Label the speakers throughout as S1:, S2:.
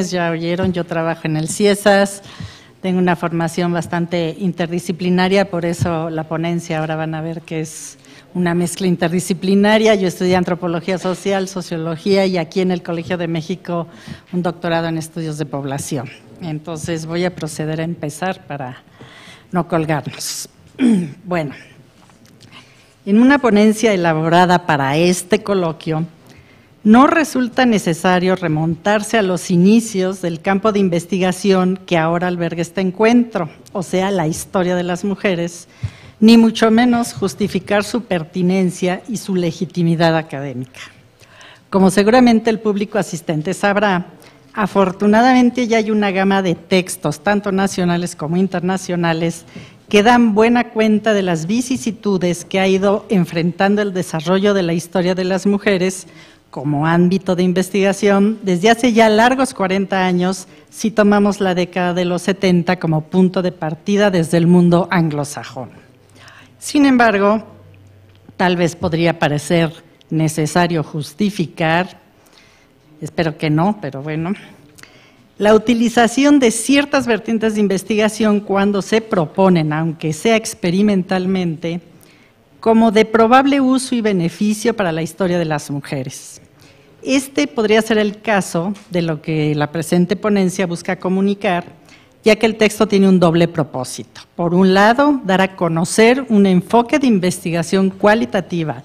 S1: Ya oyeron, yo trabajo en el CIESAS, tengo una formación bastante interdisciplinaria, por eso la ponencia ahora van a ver que es una mezcla interdisciplinaria. Yo estudié antropología social, sociología y aquí en el Colegio de México un doctorado en estudios de población. Entonces voy a proceder a empezar para no colgarnos. Bueno, en una ponencia elaborada para este coloquio, no resulta necesario remontarse a los inicios del campo de investigación que ahora alberga este encuentro, o sea, la historia de las mujeres, ni mucho menos justificar su pertinencia y su legitimidad académica. Como seguramente el público asistente sabrá, afortunadamente ya hay una gama de textos, tanto nacionales como internacionales, que dan buena cuenta de las vicisitudes que ha ido enfrentando el desarrollo de la historia de las mujeres como ámbito de investigación desde hace ya largos 40 años, si tomamos la década de los 70 como punto de partida desde el mundo anglosajón. Sin embargo, tal vez podría parecer necesario justificar, espero que no, pero bueno, la utilización de ciertas vertientes de investigación cuando se proponen, aunque sea experimentalmente, como de probable uso y beneficio para la historia de las mujeres. Este podría ser el caso de lo que la presente ponencia busca comunicar, ya que el texto tiene un doble propósito. Por un lado, dar a conocer un enfoque de investigación cualitativa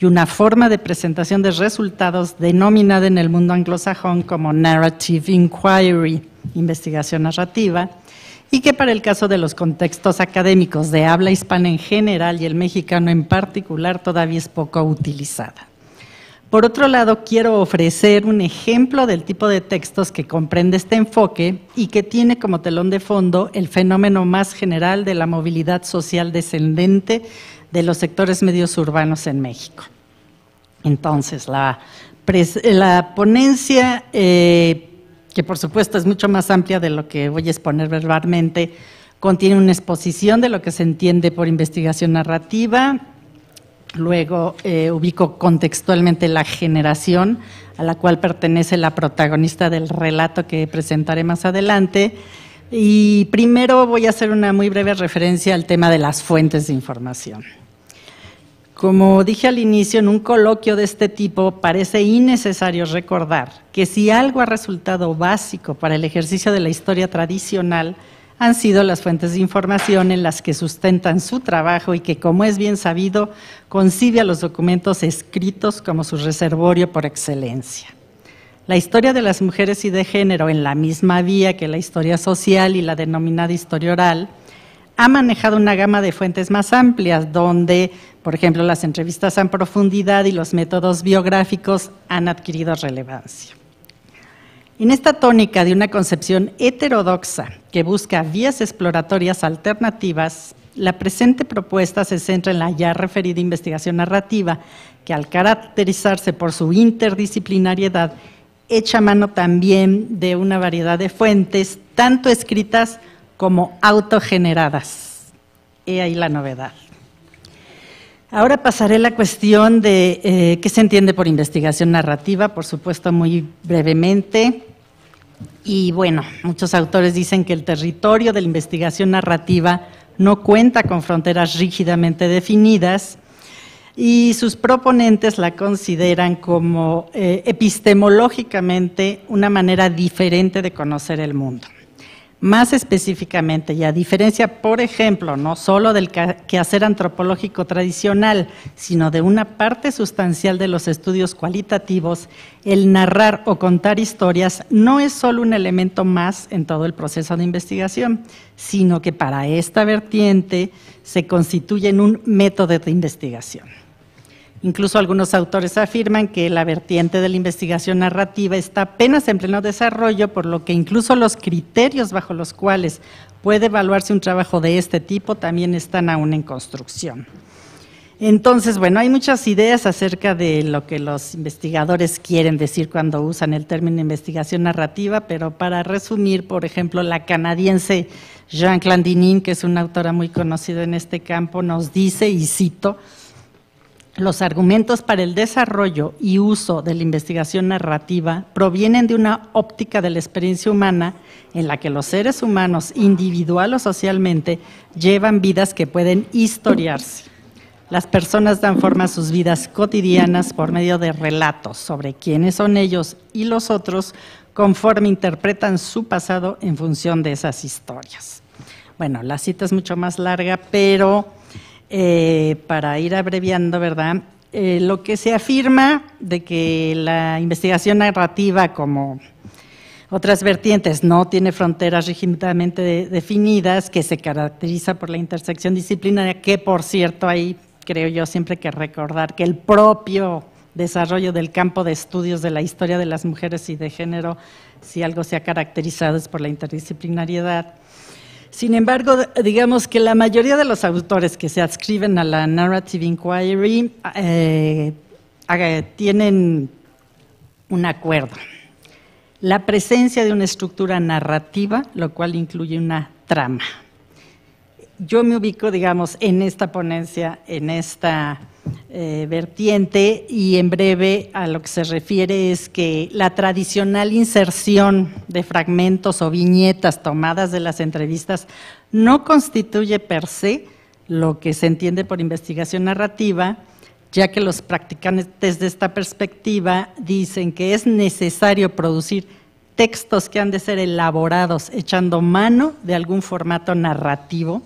S1: y una forma de presentación de resultados denominada en el mundo anglosajón como Narrative Inquiry, investigación narrativa, y que para el caso de los contextos académicos de habla hispana en general y el mexicano en particular todavía es poco utilizada. Por otro lado, quiero ofrecer un ejemplo del tipo de textos que comprende este enfoque y que tiene como telón de fondo el fenómeno más general de la movilidad social descendente de los sectores medios urbanos en México. Entonces, la ponencia, que por supuesto es mucho más amplia de lo que voy a exponer verbalmente, contiene una exposición de lo que se entiende por investigación narrativa. Luego ubico contextualmente la generación a la cual pertenece la protagonista del relato que presentaré más adelante. Y primero voy a hacer una muy breve referencia al tema de las fuentes de información. Como dije al inicio, en un coloquio de este tipo parece innecesario recordar que si algo ha resultado básico para el ejercicio de la historia tradicional han sido las fuentes de información en las que sustentan su trabajo y que, como es bien sabido, concibe a los documentos escritos como su reservorio por excelencia. La historia de las mujeres y de género, en la misma vía que la historia social y la denominada historia oral, ha manejado una gama de fuentes más amplias, donde, por ejemplo, las entrevistas en profundidad y los métodos biográficos han adquirido relevancia. En esta tónica de una concepción heterodoxa que busca vías exploratorias alternativas, la presente propuesta se centra en la ya referida investigación narrativa, que al caracterizarse por su interdisciplinariedad, echa mano también de una variedad de fuentes, tanto escritas como autogeneradas. He ahí la novedad. Ahora pasaré a la cuestión de qué se entiende por investigación narrativa, por supuesto muy brevemente. Y bueno, muchos autores dicen que el territorio de la investigación narrativa no cuenta con fronteras rígidamente definidas y sus proponentes la consideran como epistemológicamente una manera diferente de conocer el mundo. Más específicamente, y a diferencia, por ejemplo, no solo del quehacer antropológico tradicional, sino de una parte sustancial de los estudios cualitativos, el narrar o contar historias no es solo un elemento más en todo el proceso de investigación, sino que para esta vertiente se constituye en un método de investigación. Incluso algunos autores afirman que la vertiente de la investigación narrativa está apenas en pleno desarrollo, por lo que incluso los criterios bajo los cuales puede evaluarse un trabajo de este tipo también están aún en construcción. Entonces, bueno, hay muchas ideas acerca de lo que los investigadores quieren decir cuando usan el término investigación narrativa, pero para resumir, por ejemplo, la canadiense Jean Clandinin, que es una autora muy conocida en este campo, nos dice, y cito, Los argumentos para el desarrollo y uso de la investigación narrativa provienen de una óptica de la experiencia humana en la que los seres humanos, individual o socialmente, llevan vidas que pueden historiarse. Las personas dan forma a sus vidas cotidianas por medio de relatos sobre quiénes son ellos y los otros, conforme interpretan su pasado en función de esas historias. Bueno, la cita es mucho más larga, pero para ir abreviando, ¿verdad? Lo que se afirma de que la investigación narrativa, como otras vertientes, no tiene fronteras rígidamente definidas, que se caracteriza por la intersección disciplinaria, que por cierto, ahí creo yo siempre hay que recordar que el propio desarrollo del campo de estudios de la historia de las mujeres y de género, si algo se ha caracterizado es por la interdisciplinariedad. Sin embargo, digamos que la mayoría de los autores que se adscriben a la Narrative Inquiry tienen un acuerdo. La presencia de una estructura narrativa, lo cual incluye una trama. Yo me ubico, digamos, en esta ponencia, en esta vertiente, y en breve a lo que se refiere es que la tradicional inserción de fragmentos o viñetas tomadas de las entrevistas no constituye per se lo que se entiende por investigación narrativa, ya que los practicantes de esta perspectiva dicen que es necesario producir textos que han de ser elaborados echando mano de algún formato narrativo,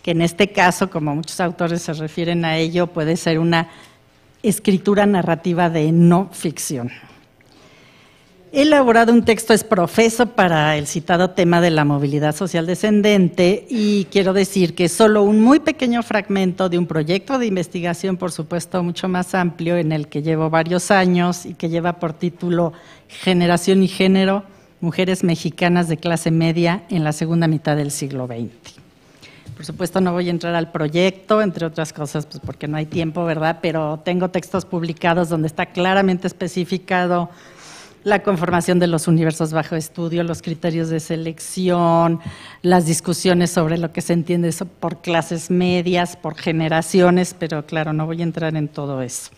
S1: que en este caso, como muchos autores se refieren a ello, puede ser una escritura narrativa de no ficción. He elaborado un texto exprofeso para el citado tema de la movilidad social descendente y quiero decir que es solo un muy pequeño fragmento de un proyecto de investigación, por supuesto, mucho más amplio, en el que llevo varios años y que lleva por título Generación y Género, Mujeres Mexicanas de Clase Media en la segunda mitad del siglo XX. Por supuesto, no voy a entrar al proyecto, entre otras cosas, pues porque no hay tiempo, ¿verdad? Pero tengo textos publicados donde está claramente especificado la conformación de los universos bajo estudio, los criterios de selección, las discusiones sobre lo que se entiende por clases medias, por generaciones, pero claro, no voy a entrar en todo eso.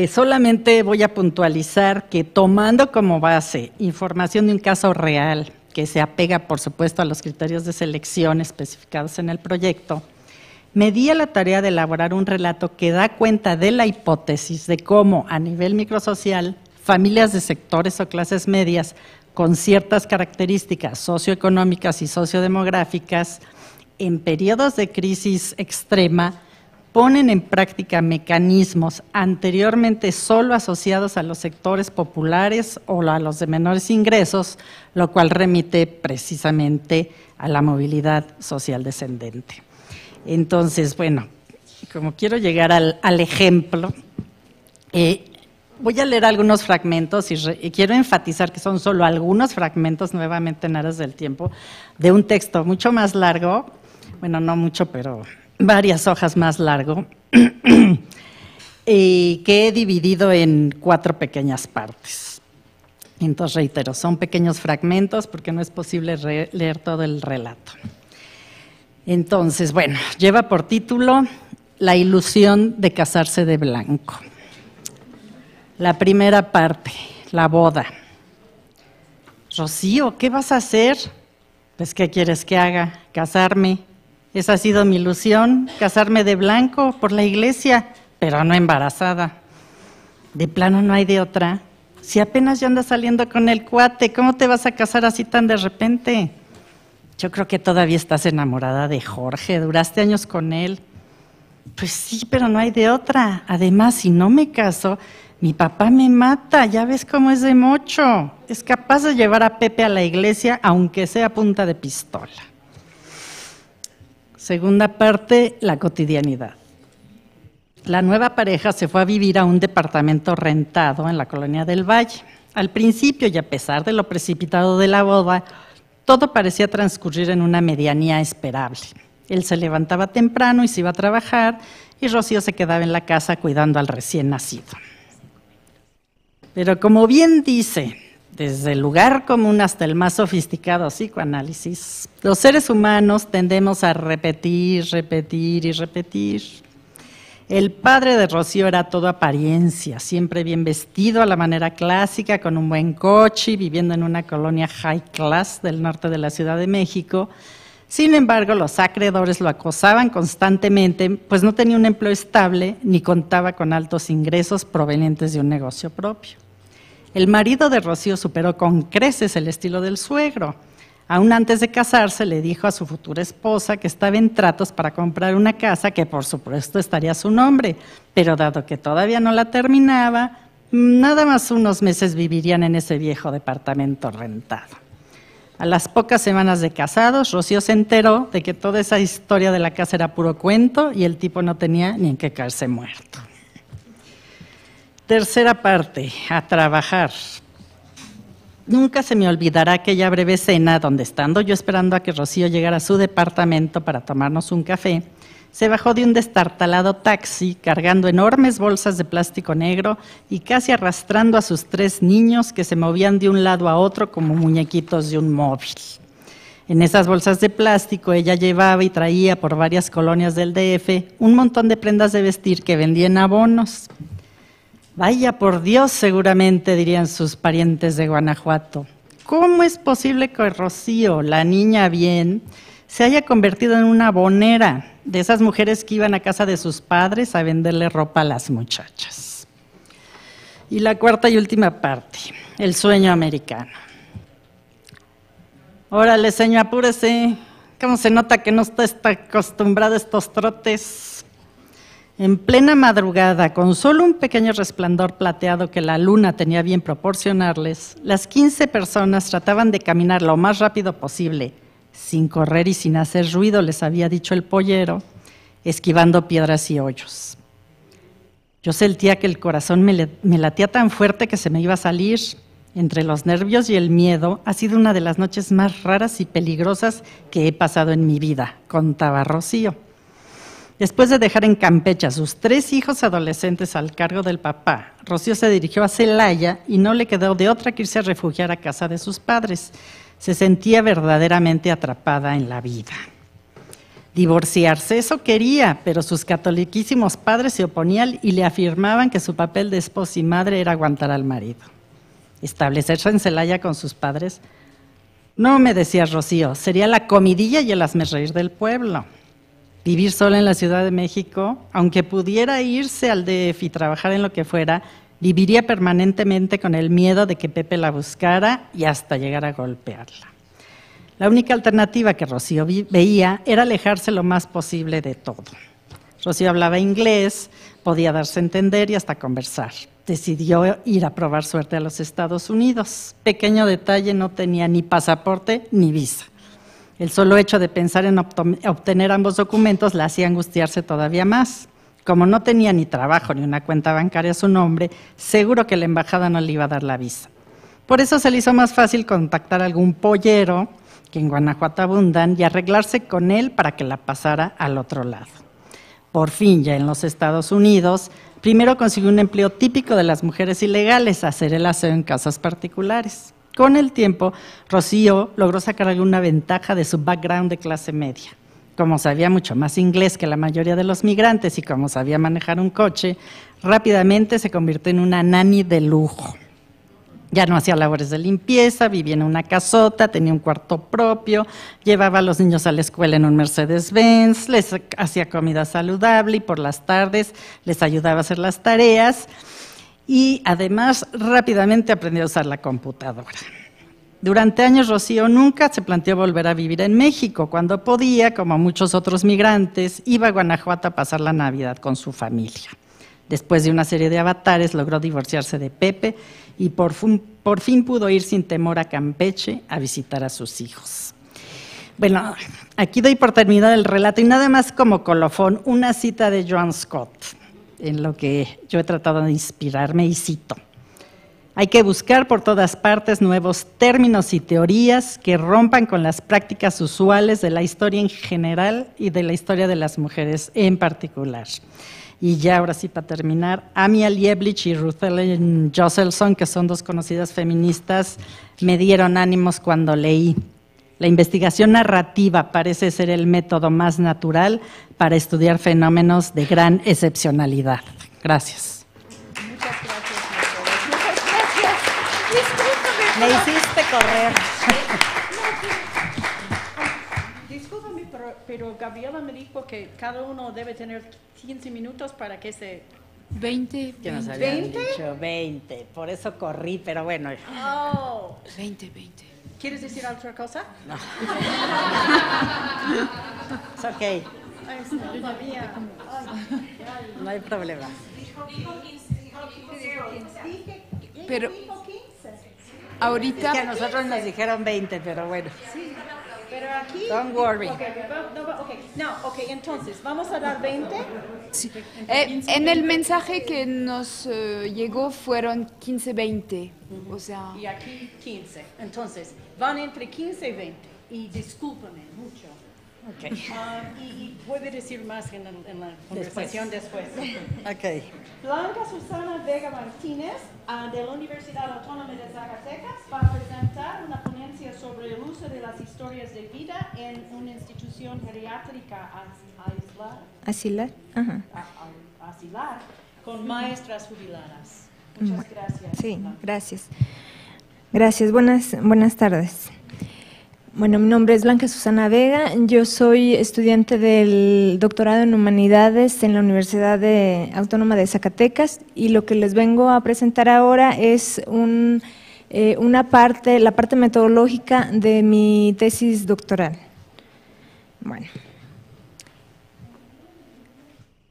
S1: Solamente voy a puntualizar que, tomando como base información de un caso real, que se apega, por supuesto, a los criterios de selección especificados en el proyecto, me di a la tarea de elaborar un relato que da cuenta de la hipótesis de cómo, a nivel microsocial, familias de sectores o clases medias con ciertas características socioeconómicas y sociodemográficas, en periodos de crisis extrema, ponen en práctica mecanismos anteriormente solo asociados a los sectores populares o a los de menores ingresos, lo cual remite precisamente a la movilidad social descendente. Entonces, bueno, como quiero llegar al ejemplo, voy a leer algunos fragmentos y quiero enfatizar que son solo algunos fragmentos, nuevamente en aras del tiempo, de un texto mucho más largo, bueno, no mucho, pero varias hojas más largo, que he dividido en 4 pequeñas partes. Entonces, reitero, son pequeños fragmentos porque no es posible leer todo el relato. Entonces, bueno, lleva por título La ilusión de casarse de blanco. La primera parte, la boda. Rocío, ¿qué vas a hacer? Pues, ¿qué quieres que haga? Casarme. Esa ha sido mi ilusión, casarme de blanco por la iglesia, pero no embarazada. De plano no hay de otra. Si apenas ya andas saliendo con el cuate, ¿cómo te vas a casar así tan de repente? Yo creo que todavía estás enamorada de Jorge, duraste años con él. Pues sí, pero no hay de otra. Además, si no me caso, mi papá me mata, ya ves cómo es de mocho. Es capaz de llevar a Pepe a la iglesia, aunque sea a punta de pistola. Segunda parte, la cotidianidad. La nueva pareja se fue a vivir a un departamento rentado en la Colonia del Valle. Al principio, y a pesar de lo precipitado de la boda, todo parecía transcurrir en una medianía esperable. Él se levantaba temprano y se iba a trabajar, y Rocío se quedaba en la casa cuidando al recién nacido. Pero como bien dice, desde el lugar común hasta el más sofisticado psicoanálisis, los seres humanos tendemos a repetir, repetir y repetir. El padre de Rocío era todo apariencia, siempre bien vestido a la manera clásica, con un buen coche, viviendo en una colonia high class del norte de la Ciudad de México. Sin embargo, los acreedores lo acosaban constantemente, pues no tenía un empleo estable ni contaba con altos ingresos provenientes de un negocio propio. El marido de Rocío superó con creces el estilo del suegro. Aún antes de casarse, le dijo a su futura esposa que estaba en tratos para comprar una casa que por supuesto estaría a su nombre, pero dado que todavía no la terminaba, nada más unos meses vivirían en ese viejo departamento rentado. A las pocas semanas de casados, Rocío se enteró de que toda esa historia de la casa era puro cuento y el tipo no tenía ni en qué caerse muerto. Tercera parte, a trabajar. Nunca se me olvidará aquella breve cena donde, estando yo esperando a que Rocío llegara a su departamento para tomarnos un café, se bajó de un destartalado taxi cargando enormes bolsas de plástico negro y casi arrastrando a sus 3 niños que se movían de un lado a otro como muñequitos de un móvil. En esas bolsas de plástico ella llevaba y traía por varias colonias del DF un montón de prendas de vestir que vendía en abonos. Vaya por Dios, seguramente dirían sus parientes de Guanajuato. ¿Cómo es posible que Rocío, la niña bien, se haya convertido en una abonera de esas mujeres que iban a casa de sus padres a venderle ropa a las muchachas? Y la cuarta y última parte, el sueño americano. Órale, señor, apúrese. ¿Cómo se nota que no está acostumbrado a estos trotes? En plena madrugada, con solo un pequeño resplandor plateado que la luna tenía bien proporcionarles, las 15 personas trataban de caminar lo más rápido posible, sin correr y sin hacer ruido, les había dicho el pollero, esquivando piedras y hoyos. Yo sentía que el corazón me latía tan fuerte que se me iba a salir. Entre los nervios y el miedo, ha sido una de las noches más raras y peligrosas que he pasado en mi vida, contaba Rocío. Después de dejar en Campeche a sus 3 hijos adolescentes al cargo del papá, Rocío se dirigió a Celaya y no le quedó de otra que irse a refugiar a casa de sus padres. Se sentía verdaderamente atrapada en la vida. Divorciarse, eso quería, pero sus catoliquísimos padres se oponían y le afirmaban que su papel de esposa y madre era aguantar al marido. Establecerse en Celaya con sus padres, no, me decía Rocío, sería la comidilla y el hazmerreír del pueblo. Vivir sola en la Ciudad de México, aunque pudiera irse al DF y trabajar en lo que fuera, viviría permanentemente con el miedo de que Pepe la buscara y hasta llegar a golpearla. La única alternativa que Rocío veía era alejarse lo más posible de todo. Rocío hablaba inglés, podía darse a entender y hasta conversar. Decidió ir a probar suerte a los Estados Unidos. Pequeño detalle, no tenía ni pasaporte ni visa. El solo hecho de pensar en obtener ambos documentos la hacía angustiarse todavía más. Como no tenía ni trabajo ni una cuenta bancaria a su nombre, seguro que la embajada no le iba a dar la visa. Por eso se le hizo más fácil contactar a algún pollero, que en Guanajuato abundan, y arreglarse con él para que la pasara al otro lado. Por fin, ya en los Estados Unidos, primero consiguió un empleo típico de las mujeres ilegales, hacer el aseo en casas particulares. Con el tiempo, Rocío logró sacar alguna ventaja de su background de clase media. Como sabía mucho más inglés que la mayoría de los migrantes y como sabía manejar un coche, rápidamente se convirtió en una nani de lujo. Ya no hacía labores de limpieza, vivía en una casota, tenía un cuarto propio, llevaba a los niños a la escuela en un Mercedes-Benz, les hacía comida saludable y por las tardes les ayudaba a hacer las tareas. Y además rápidamente aprendió a usar la computadora. Durante años Rocío nunca se planteó volver a vivir en México. Cuando podía, como muchos otros migrantes, iba a Guanajuato a pasar la Navidad con su familia. Después de una serie de avatares logró divorciarse de Pepe y por fin pudo ir sin temor a Campeche a visitar a sus hijos. Bueno, aquí doy por terminado el relato y nada más como colofón una cita de Joan Scott, en lo que yo he tratado de inspirarme y cito. Hay que buscar por todas partes nuevos términos y teorías que rompan con las prácticas usuales de la historia en general y de la historia de las mujeres en particular. Y ya ahora sí para terminar, Amy Lieblich y Ruth Ellen Joselson, que son 2 conocidas feministas, me dieron ánimos cuando leí. La investigación narrativa parece ser el método más natural para estudiar fenómenos de gran excepcionalidad. Gracias.
S2: Muchas gracias, Mercedes. Muchas gracias. Discúlpame.
S1: Me hiciste correr.
S2: Discúlpame, pero Gabriela me dijo que cada uno debe tener 15 minutos para que se...
S3: 20.
S1: Ya nos habían
S2: 20.
S1: dicho 20, por eso corrí, pero bueno.
S2: Oh.
S3: 20.
S2: ¿Quieres decir otra cosa?
S1: No. Es ok,
S2: Ay, no sabía.
S1: no hay problema.
S3: Pero
S2: Dijo 15.
S3: ahorita,
S1: Es que a nosotros nos dijeron 20, pero bueno.
S2: Pero aquí...
S1: Don't worry.
S2: Entonces, ¿vamos a dar 20?
S3: sí. En el mensaje que nos llegó fueron 15-20, o sea,
S2: Y aquí 15. Entonces, van entre 15 y 20. Y discúlpame mucho.
S1: Ok.
S2: Y puede decir más en la conversación después.
S1: Ok.
S2: Blanca Susana Vega Martínez, de la Universidad Autónoma de Zacatecas, va a presentar una ponencia sobre el uso de las historias de vida en una institución geriátrica
S4: Asilar. Ajá.
S2: asilar con maestras jubiladas. Muchas gracias.
S4: Sí,
S2: Blanca.
S4: gracias. Gracias, buenas tardes. Bueno, mi nombre es Blanca Susana Vega, yo soy estudiante del doctorado en Humanidades en la Universidad Autónoma de Zacatecas y lo que les vengo a presentar ahora es la parte metodológica de mi tesis doctoral. Bueno,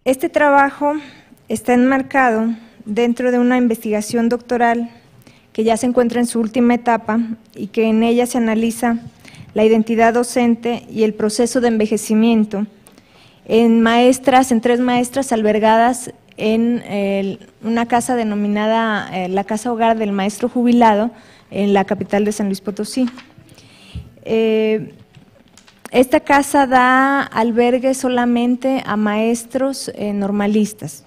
S4: este trabajo está enmarcado dentro de una investigación doctoral que ya se encuentra en su última etapa y que en ella se analiza la identidad docente y el proceso de envejecimiento en 3 maestras albergadas en una casa denominada la Casa Hogar del Maestro Jubilado en la capital de San Luis Potosí. Esta casa da albergue solamente a maestros normalistas,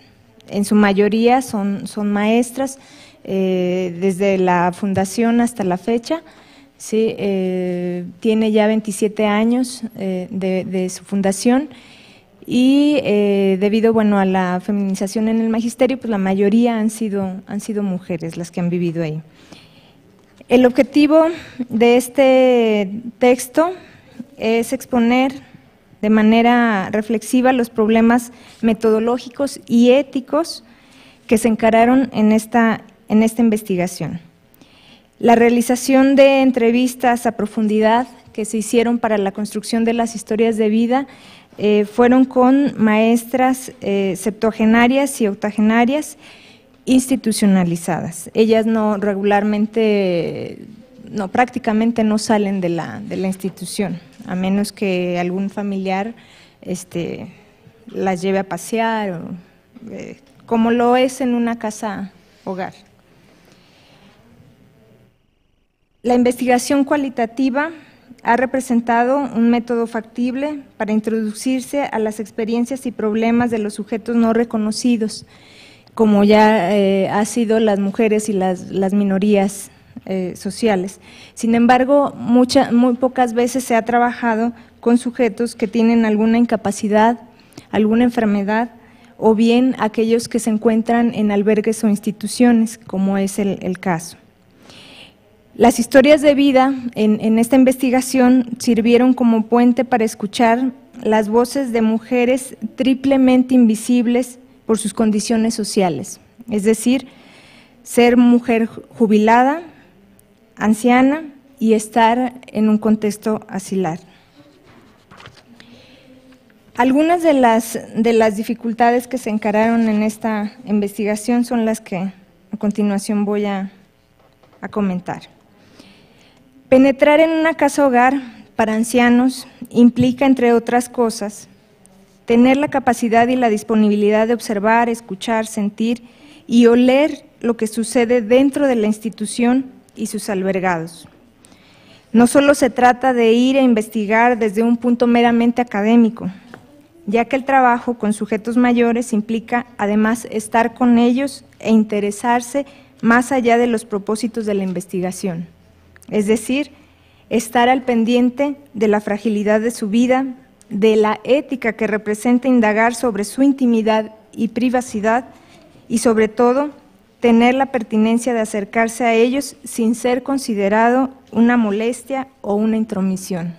S4: en su mayoría son maestras desde la fundación hasta la fecha. Sí, tiene ya 27 años de su fundación y debido a la feminización en el magisterio, pues la mayoría han sido mujeres las que han vivido ahí. El objetivo de este texto es exponer de manera reflexiva los problemas metodológicos y éticos que se encararon en esta investigación. La realización de entrevistas a profundidad que se hicieron para la construcción de las historias de vida fueron con maestras septuagenarias y octogenarias institucionalizadas. Ellas prácticamente no salen de la institución, a menos que algún familiar las lleve a pasear, como lo es en una casa hogar. La investigación cualitativa ha representado un método factible para introducirse a las experiencias y problemas de los sujetos no reconocidos, como ya ha sido las mujeres y las minorías sociales. Sin embargo, muy pocas veces se ha trabajado con sujetos que tienen alguna incapacidad, alguna enfermedad, o bien aquellos que se encuentran en albergues o instituciones, como es el caso. Las historias de vida en esta investigación sirvieron como puente para escuchar las voces de mujeres triplemente invisibles por sus condiciones sociales, es decir, ser mujer jubilada, anciana y estar en un contexto asilar. Algunas de las dificultades que se encararon en esta investigación son las que a continuación voy a comentar. Penetrar en una casa hogar para ancianos implica, entre otras cosas, tener la capacidad y la disponibilidad de observar, escuchar, sentir y oler lo que sucede dentro de la institución y sus albergados. No solo se trata de ir a investigar desde un punto meramente académico, ya que el trabajo con sujetos mayores implica además estar con ellos e interesarse más allá de los propósitos de la investigación, es decir, estar al pendiente de la fragilidad de su vida, de la ética que representa indagar sobre su intimidad y privacidad y sobre todo tener la pertinencia de acercarse a ellos sin ser considerado una molestia o una intromisión.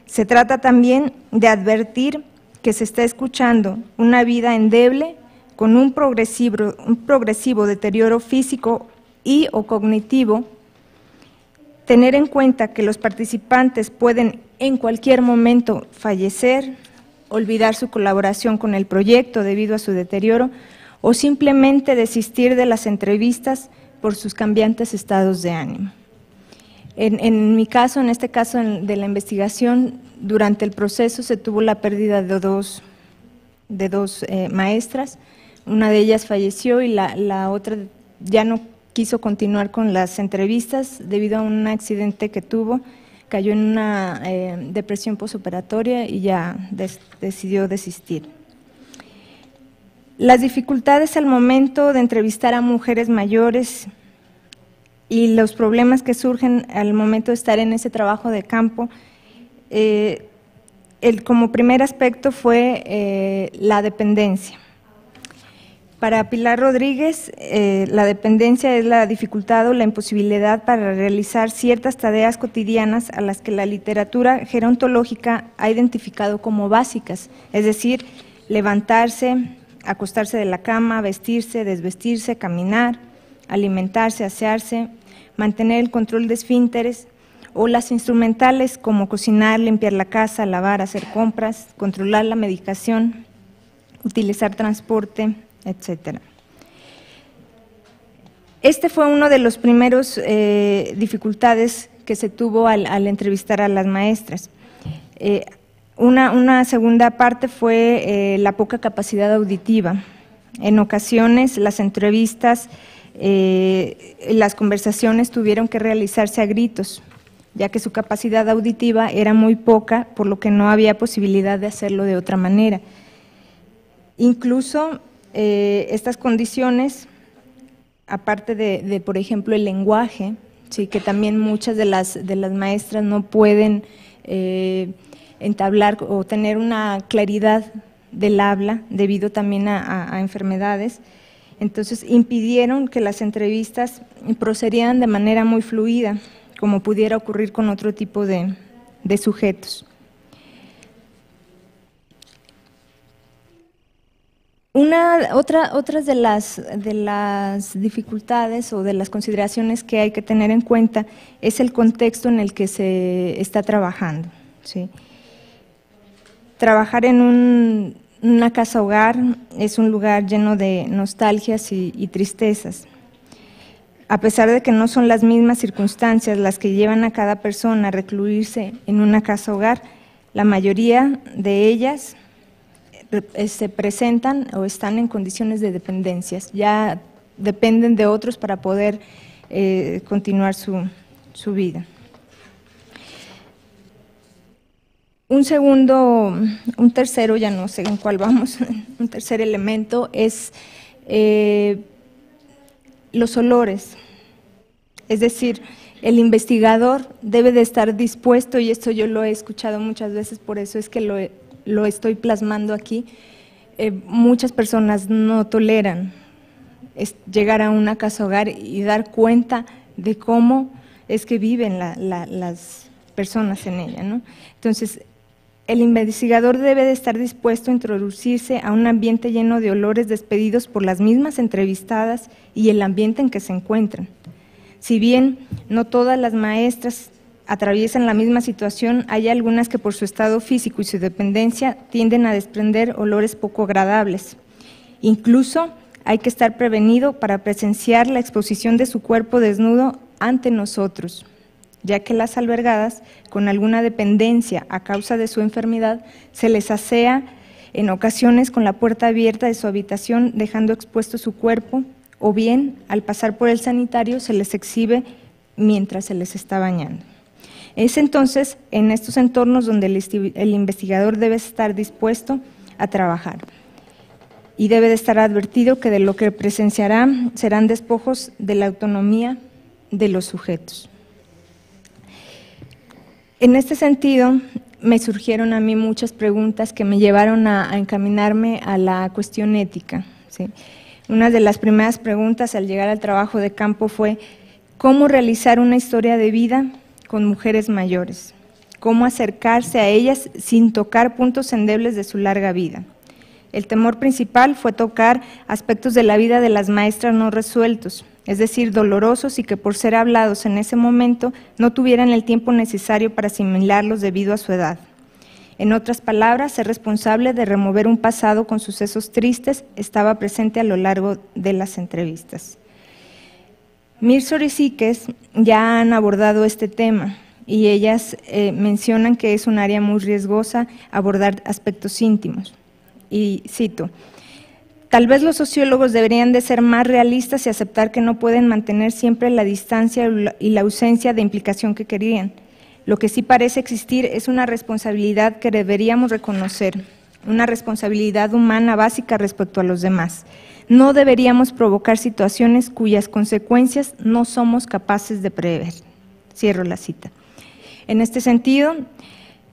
S4: Se trata también de advertir que se está escuchando una vida endeble con un progresivo deterioro físico y o cognitivo, tener en cuenta que los participantes pueden en cualquier momento fallecer, olvidar su colaboración con el proyecto debido a su deterioro o simplemente desistir de las entrevistas por sus cambiantes estados de ánimo. En mi caso, en este caso de la investigación, durante el proceso se tuvo la pérdida de dos maestras, una de ellas falleció y la otra ya no quiso continuar con las entrevistas debido a un accidente que tuvo, cayó en una depresión posoperatoria y ya decidió desistir. Las dificultades al momento de entrevistar a mujeres mayores y los problemas que surgen al momento de estar en ese trabajo de campo, como primer aspecto fue la dependencia. Para Pilar Rodríguez, la dependencia es la dificultad o la imposibilidad para realizar ciertas tareas cotidianas a las que la literatura gerontológica ha identificado como básicas, es decir, levantarse, acostarse de la cama, vestirse, desvestirse, caminar, alimentarse, asearse, mantener el control de esfínteres, o las instrumentales como cocinar, limpiar la casa, lavar, hacer compras, controlar la medicación, utilizar transporte, etcétera. Este fue uno de los primeros dificultades que se tuvo al entrevistar a las maestras. Una segunda parte fue la poca capacidad auditiva. En ocasiones las entrevistas, las conversaciones tuvieron que realizarse a gritos, ya que su capacidad auditiva era muy poca, por lo que no había posibilidad de hacerlo de otra manera. Incluso estas condiciones, aparte de por ejemplo, el lenguaje, sí, que también muchas de las maestras no pueden entablar o tener una claridad del habla debido también a enfermedades, entonces impidieron que las entrevistas procedieran de manera muy fluida, como pudiera ocurrir con otro tipo de sujetos. Otras de las dificultades o de las consideraciones que hay que tener en cuenta es el contexto en el que se está trabajando, ¿sí? Trabajar en una casa hogar es un lugar lleno de nostalgias y tristezas. A pesar de que no son las mismas circunstancias las que llevan a cada persona a recluirse en una casa hogar, la mayoría de ellas se presentan o están en condiciones de dependencias, ya dependen de otros para poder continuar su vida. Un tercero, ya no sé en cuál vamos, un tercer elemento es los olores, es decir, el investigador debe de estar dispuesto, y esto yo lo he escuchado muchas veces, por eso es que lo estoy plasmando aquí. Muchas personas no toleran llegar a una casa hogar y dar cuenta de cómo es que viven las personas en ella, ¿no? Entonces, el investigador debe de estar dispuesto a introducirse a un ambiente lleno de olores despedidos por las mismas entrevistadas y el ambiente en que se encuentran. Si bien no todas las maestras atraviesan la misma situación, hay algunas que por su estado físico y su dependencia tienden a desprender olores poco agradables. Incluso hay que estar prevenido para presenciar la exposición de su cuerpo desnudo ante nosotros, ya que las albergadas con alguna dependencia a causa de su enfermedad se les asea en ocasiones con la puerta abierta de su habitación dejando expuesto su cuerpo, o bien al pasar por el sanitario se les exhibe mientras se les está bañando. Es entonces en estos entornos donde el investigador debe estar dispuesto a trabajar y debe de estar advertido que de lo que presenciará serán despojos de la autonomía de los sujetos. En este sentido, me surgieron a mí muchas preguntas que me llevaron a encaminarme a la cuestión ética, ¿sí? Una de las primeras preguntas al llegar al trabajo de campo fue ¿cómo realizar una historia de vida con mujeres mayores? ¿Cómo acercarse a ellas sin tocar puntos endebles de su larga vida? El temor principal fue tocar aspectos de la vida de las maestras no resueltos, es decir, dolorosos y que por ser hablados en ese momento no tuvieran el tiempo necesario para asimilarlos debido a su edad. En otras palabras, ser responsable de remover un pasado con sucesos tristes estaba presente a lo largo de las entrevistas. Mirzo y Síquez ya han abordado este tema y ellas mencionan que es un área muy riesgosa abordar aspectos íntimos. Y cito, tal vez los sociólogos deberían de ser más realistas y aceptar que no pueden mantener siempre la distancia y la ausencia de implicación que querían. Lo que sí parece existir es una responsabilidad que deberíamos reconocer, una responsabilidad humana básica respecto a los demás. No deberíamos provocar situaciones cuyas consecuencias no somos capaces de prever. Cierro la cita. En este sentido,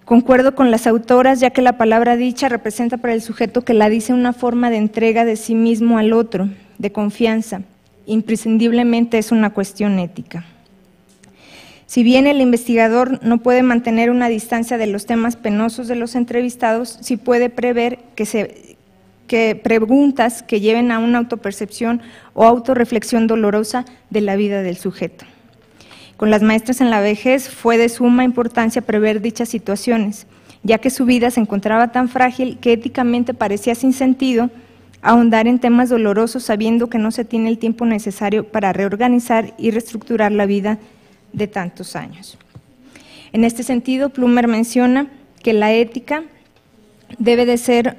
S4: concuerdo con las autoras, ya que la palabra dicha representa para el sujeto que la dice una forma de entrega de sí mismo al otro, de confianza. Imprescindiblemente es una cuestión ética. Si bien el investigador no puede mantener una distancia de los temas penosos de los entrevistados, sí puede prever que preguntas que lleven a una autopercepción o autorreflexión dolorosa de la vida del sujeto. Con las maestras en la vejez fue de suma importancia prever dichas situaciones, ya que su vida se encontraba tan frágil que éticamente parecía sin sentido ahondar en temas dolorosos sabiendo que no se tiene el tiempo necesario para reorganizar y reestructurar la vida de tantos años. En este sentido, Plummer menciona que la ética debe de ser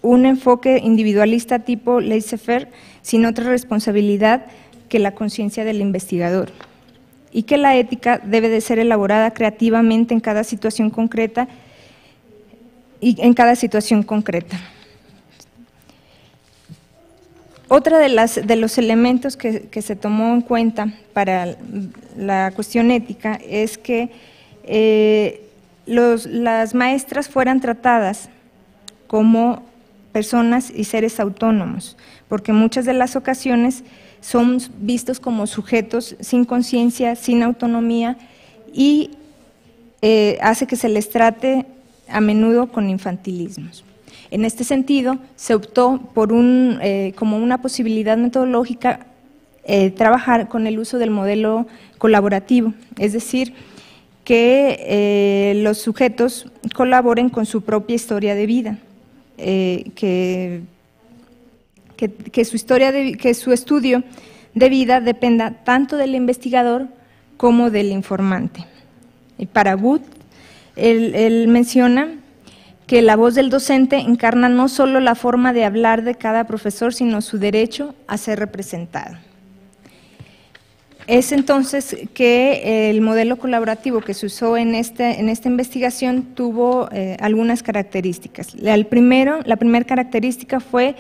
S4: un enfoque individualista tipo laissez-faire, sin otra responsabilidad que la conciencia del investigador, y que la ética debe de ser elaborada creativamente en cada situación concreta Otra de los elementos que se tomó en cuenta para la cuestión ética es que las maestras fueran tratadas como personas y seres autónomos, porque muchas de las ocasiones son vistos como sujetos sin conciencia, sin autonomía y hace que se les trate a menudo con infantilismos. En este sentido, se optó por como una posibilidad metodológica trabajar con el uso del modelo colaborativo, es decir, que los sujetos colaboren con su propia historia de vida, que su estudio de vida dependa tanto del investigador como del informante. Y para Wood, él menciona que la voz del docente encarna no solo la forma de hablar de cada profesor, sino su derecho a ser representado. Es entonces que el modelo colaborativo que se usó en esta investigación tuvo algunas características. La primera característica fue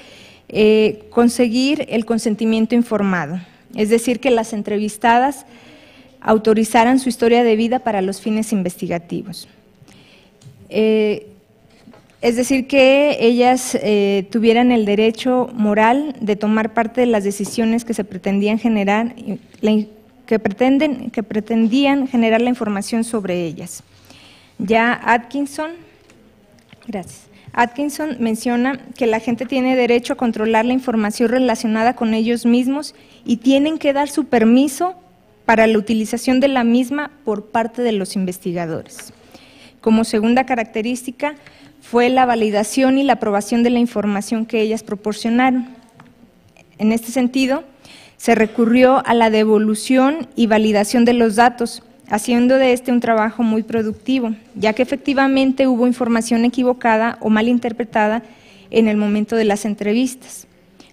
S4: conseguir el consentimiento informado, es decir, que las entrevistadas autorizaran su historia de vida para los fines investigativos. Es decir, que ellas tuvieran el derecho moral de tomar parte de las decisiones que se pretendían generar, que pretendían generar la información sobre ellas. Ya Atkinson menciona que la gente tiene derecho a controlar la información relacionada con ellos mismos y tienen que dar su permiso para la utilización de la misma por parte de los investigadores. Como segunda característica, fue la validación y la aprobación de la información que ellas proporcionaron. En este sentido, se recurrió a la devolución y validación de los datos, haciendo de este un trabajo muy productivo, ya que efectivamente hubo información equivocada o mal interpretada en el momento de las entrevistas,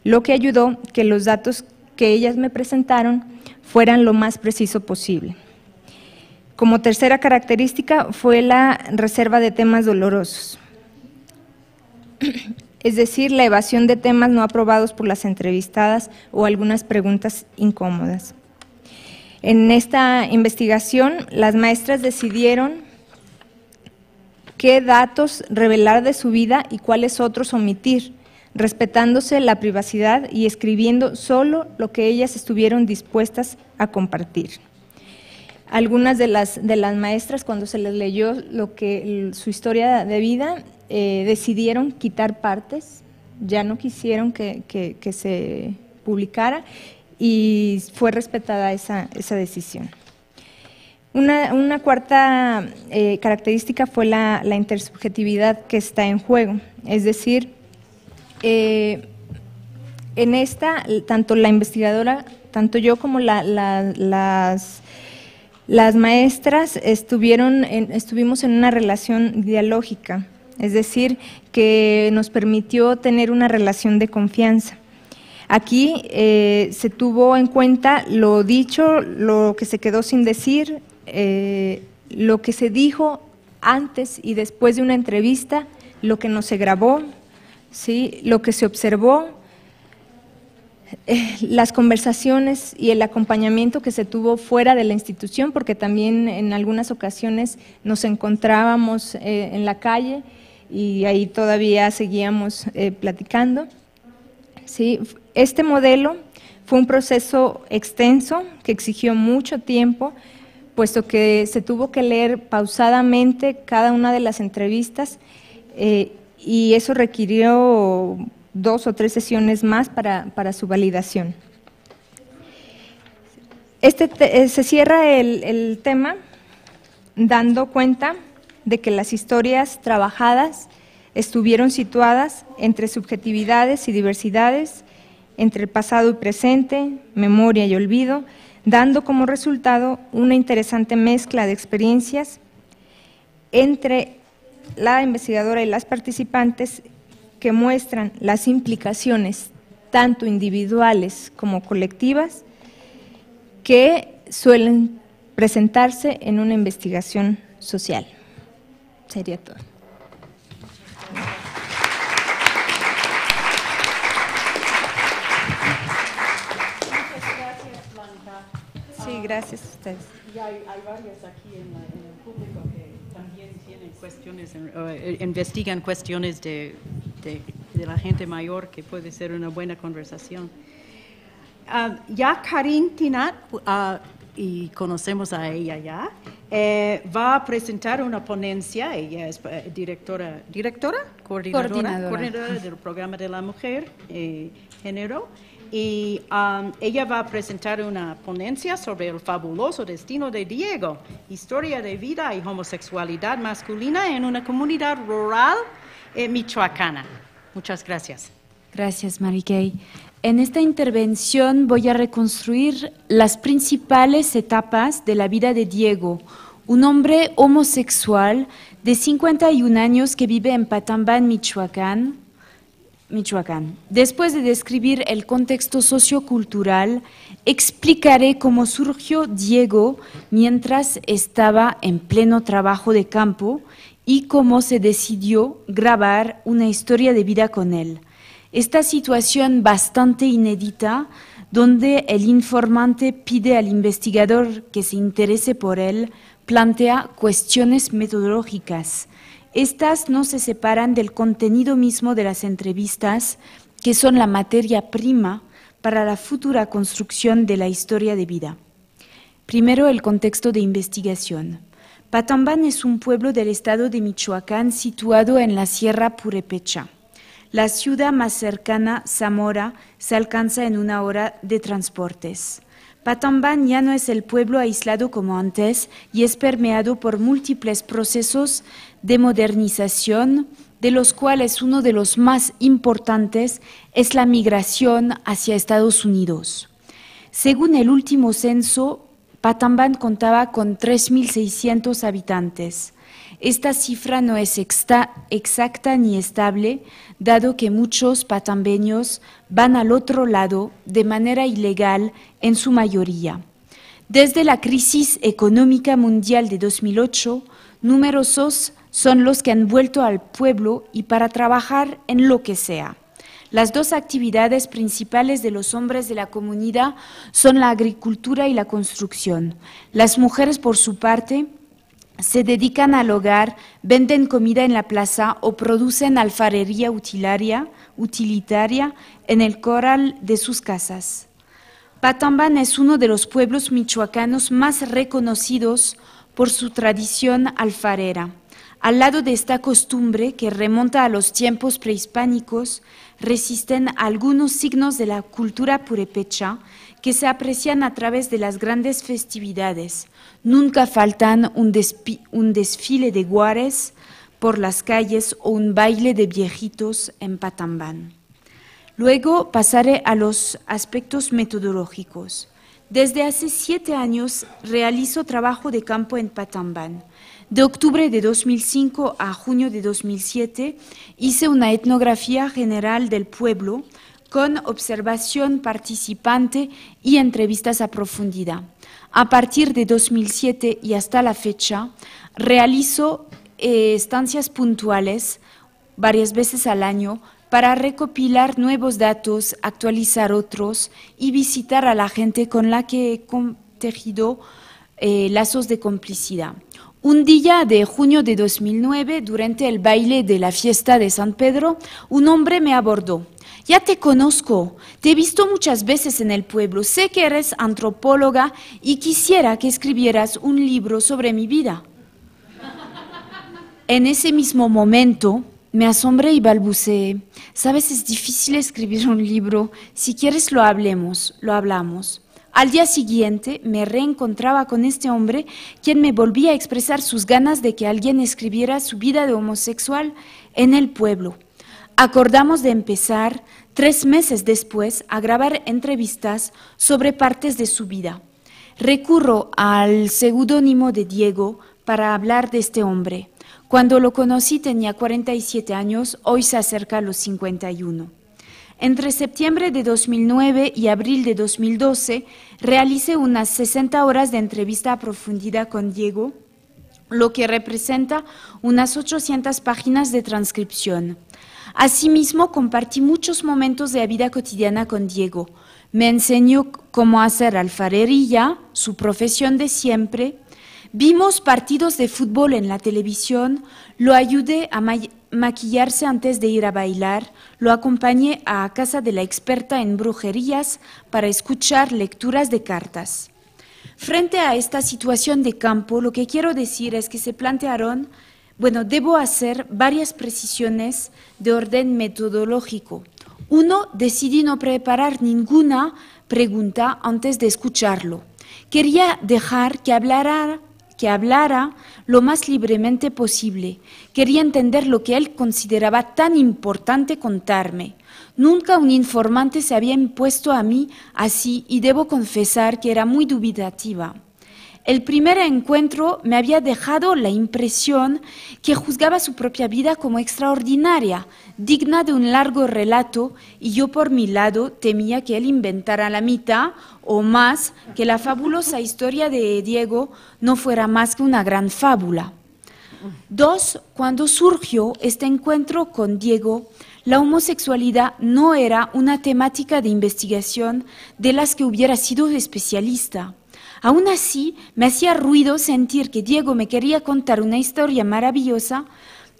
S4: lo que ayudó que los datos que ellas me presentaron fueran lo más preciso posible. Como tercera característica fue la reserva de temas dolorosos, es decir, la evasión de temas no aprobados por las entrevistadas o algunas preguntas incómodas. En esta investigación, las maestras decidieron qué datos revelar de su vida y cuáles otros omitir, respetándose la privacidad y escribiendo solo lo que ellas estuvieron dispuestas a compartir. Algunas de las maestras, cuando se les leyó su historia de vida, decidieron quitar partes, ya no quisieron que se publicara y fue respetada esa decisión. Una cuarta característica fue la intersubjetividad que está en juego, es decir, en esta, tanto la investigadora, tanto yo como las maestras estuvimos en una relación dialógica, es decir, que nos permitió tener una relación de confianza. Aquí se tuvo en cuenta lo dicho, lo que se quedó sin decir, lo que se dijo antes y después de una entrevista, lo que no se grabó, ¿sí?, lo que se observó, las conversaciones y el acompañamiento que se tuvo fuera de la institución, porque también en algunas ocasiones nos encontrábamos en la calle y ahí todavía seguíamos platicando. ¿Sí? Este modelo fue un proceso extenso que exigió mucho tiempo, puesto que se tuvo que leer pausadamente cada una de las entrevistas y eso requirió 2 o 3 sesiones más para su validación. Se cierra el tema dando cuenta de que las historias trabajadas estuvieron situadas entre subjetividades y diversidades, entre el pasado y presente, memoria y olvido, dando como resultado una interesante mezcla de experiencias entre la investigadora y las participantes que muestran las implicaciones tanto individuales como colectivas que suelen presentarse en una investigación social. Sería todo. Sí, gracias a ustedes.
S1: Y hay varios aquí en el público que también tienen cuestiones, investigan cuestiones de la gente mayor, que puede ser una buena conversación. Ya Karin Tinat, y conocemos a ella ya, va a presentar una ponencia. Ella es coordinadora del programa de la mujer, género. Y ella va a presentar una ponencia sobre el fabuloso destino de Diego, historia de vida y homosexualidad masculina en una comunidad rural michoacana. Muchas gracias.
S3: Gracias, Marikay. En esta intervención voy a reconstruir las principales etapas de la vida de Diego, un hombre homosexual de 51 años que vive en Patambán, Michoacán. Después de describir el contexto sociocultural, explicaré cómo surgió Diego mientras estaba en pleno trabajo de campo y cómo se decidió grabar una historia de vida con él. Esta situación bastante inédita, donde el informante pide al investigador que se interese por él, plantea cuestiones metodológicas. Estas no se separan del contenido mismo de las entrevistas, que son la materia prima para la futura construcción de la historia de vida. Primero, el contexto de investigación. Patambán es un pueblo del estado de Michoacán situado en la Sierra Purépecha. La ciudad más cercana, Zamora, se alcanza en 1 hora de transportes. Patambán ya no es el pueblo aislado como antes y es permeado por múltiples procesos de modernización, de los cuales uno de los más importantes es la migración hacia Estados Unidos. Según el último censo, Patambán contaba con 3.600 habitantes. Esta cifra no es exacta ni estable, dado que muchos patambeños van al otro lado de manera ilegal en su mayoría. Desde la crisis económica mundial de 2008, numerosos son los que han vuelto al pueblo y para trabajar en lo que sea. Las 2 actividades principales de los hombres de la comunidad son la agricultura y la construcción. Las mujeres, por su parte, se dedican al hogar, venden comida en la plaza o producen alfarería utilitaria en el corral de sus casas. Patambán es uno de los pueblos michoacanos más reconocidos por su tradición alfarera. Al lado de esta costumbre, que remonta a los tiempos prehispánicos, resisten algunos signos de la cultura purépecha que se aprecian a través de las grandes festividades. Nunca faltan un desfile de guares por las calles o un baile de viejitos en Patambán. Luego pasaré a los aspectos metodológicos. Desde hace 7 años realizo trabajo de campo en Patambán. De octubre de 2005 a junio de 2007 hice una etnografía general del pueblo con observación participante y entrevistas a profundidad. A partir de 2007 y hasta la fecha, realizo estancias puntuales varias veces al año para recopilar nuevos datos, actualizar otros y visitar a la gente con la que he tejido lazos de complicidad. Un día de junio de 2009, durante el baile de la fiesta de San Pedro, un hombre me abordó. Ya te conozco, te he visto muchas veces en el pueblo, sé que eres antropóloga y quisiera que escribieras un libro sobre mi vida. En ese mismo momento me asombré y balbuceé. Sabes, es difícil escribir un libro, si quieres lo hablamos. Al día siguiente me reencontraba con este hombre, quien me volvía a expresar sus ganas de que alguien escribiera su vida de homosexual en el pueblo. Acordamos de empezar 3 meses después a grabar entrevistas sobre partes de su vida. Recurro al seudónimo de Diego para hablar de este hombre. Cuando lo conocí tenía 47 años, hoy se acerca a los 51. Entre septiembre de 2009 y abril de 2012 realicé unas 60 horas de entrevista a profundidad con Diego, lo que representa unas 800 páginas de transcripción. Asimismo, compartí muchos momentos de la vida cotidiana con Diego. Me enseñó cómo hacer alfarería, su profesión de siempre. Vimos partidos de fútbol en la televisión, lo ayudé a maquillarse antes de ir a bailar, lo acompañé a casa de la experta en brujerías para escuchar lecturas de cartas. Frente a esta situación de campo, lo que quiero decir es que se plantearon, debo hacer varias precisiones de orden metodológico. 1, decidí no preparar ninguna pregunta antes de escucharlo. Quería dejar que hablara lo más libremente posible. Quería entender lo que él consideraba tan importante contarme. Nunca un informante se había impuesto a mí así y debo confesar que era muy dubitativa. El primer encuentro me había dejado la impresión que juzgaba su propia vida como extraordinaria, digna de un largo relato, y yo por mi lado temía que él inventara la mitad o más, que la fabulosa historia de Diego no fuera más que una gran fábula. 2, cuando surgió este encuentro con Diego, la homosexualidad no era una temática de investigación de las que hubiera sido especialista. Aún así, me hacía ruido sentir que Diego me quería contar una historia maravillosa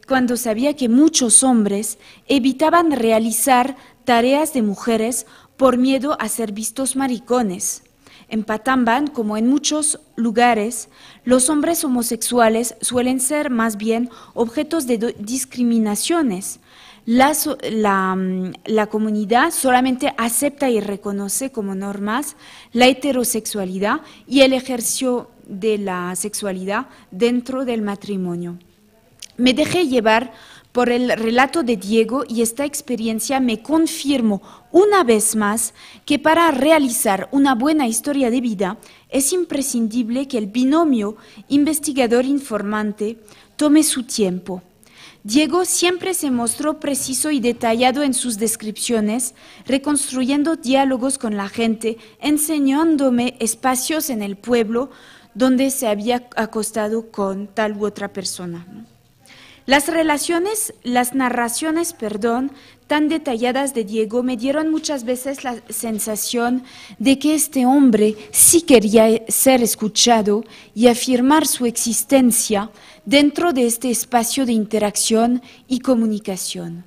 S3: cuando sabía que muchos hombres evitaban realizar tareas de mujeres por miedo a ser vistos maricones. En Patambán, como en muchos lugares, los hombres homosexuales suelen ser más bien objetos de discriminaciones. La comunidad solamente acepta y reconoce como normas la heterosexualidad y el ejercicio de la sexualidad dentro del matrimonio. Me dejé llevar por el relato de Diego y esta experiencia me confirmó una vez más que para realizar una buena historia de vida es imprescindible que el binomio investigador-informante tome su tiempo. Diego siempre se mostró preciso y detallado en sus descripciones, reconstruyendo diálogos con la gente, enseñándome espacios en el pueblo donde se había acostado con tal u otra persona. Las narraciones, tan detalladas de Diego me dieron muchas veces la sensación de que este hombre sí quería ser escuchado y afirmar su existencia dentro de este espacio de interacción y comunicación.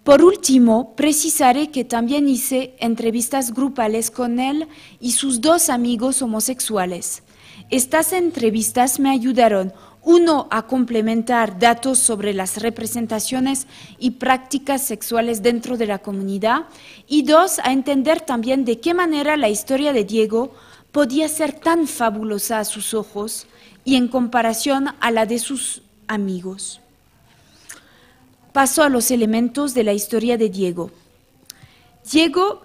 S3: Por último, precisaré que también hice entrevistas grupales con él y sus dos amigos homosexuales. Estas entrevistas me ayudaron, uno, a complementar datos sobre las representaciones y prácticas sexuales dentro de la comunidad, y dos, a entender también de qué manera la historia de Diego podía ser tan fabulosa a sus ojos y en comparación a la de sus amigos. Paso a los elementos de la historia de Diego.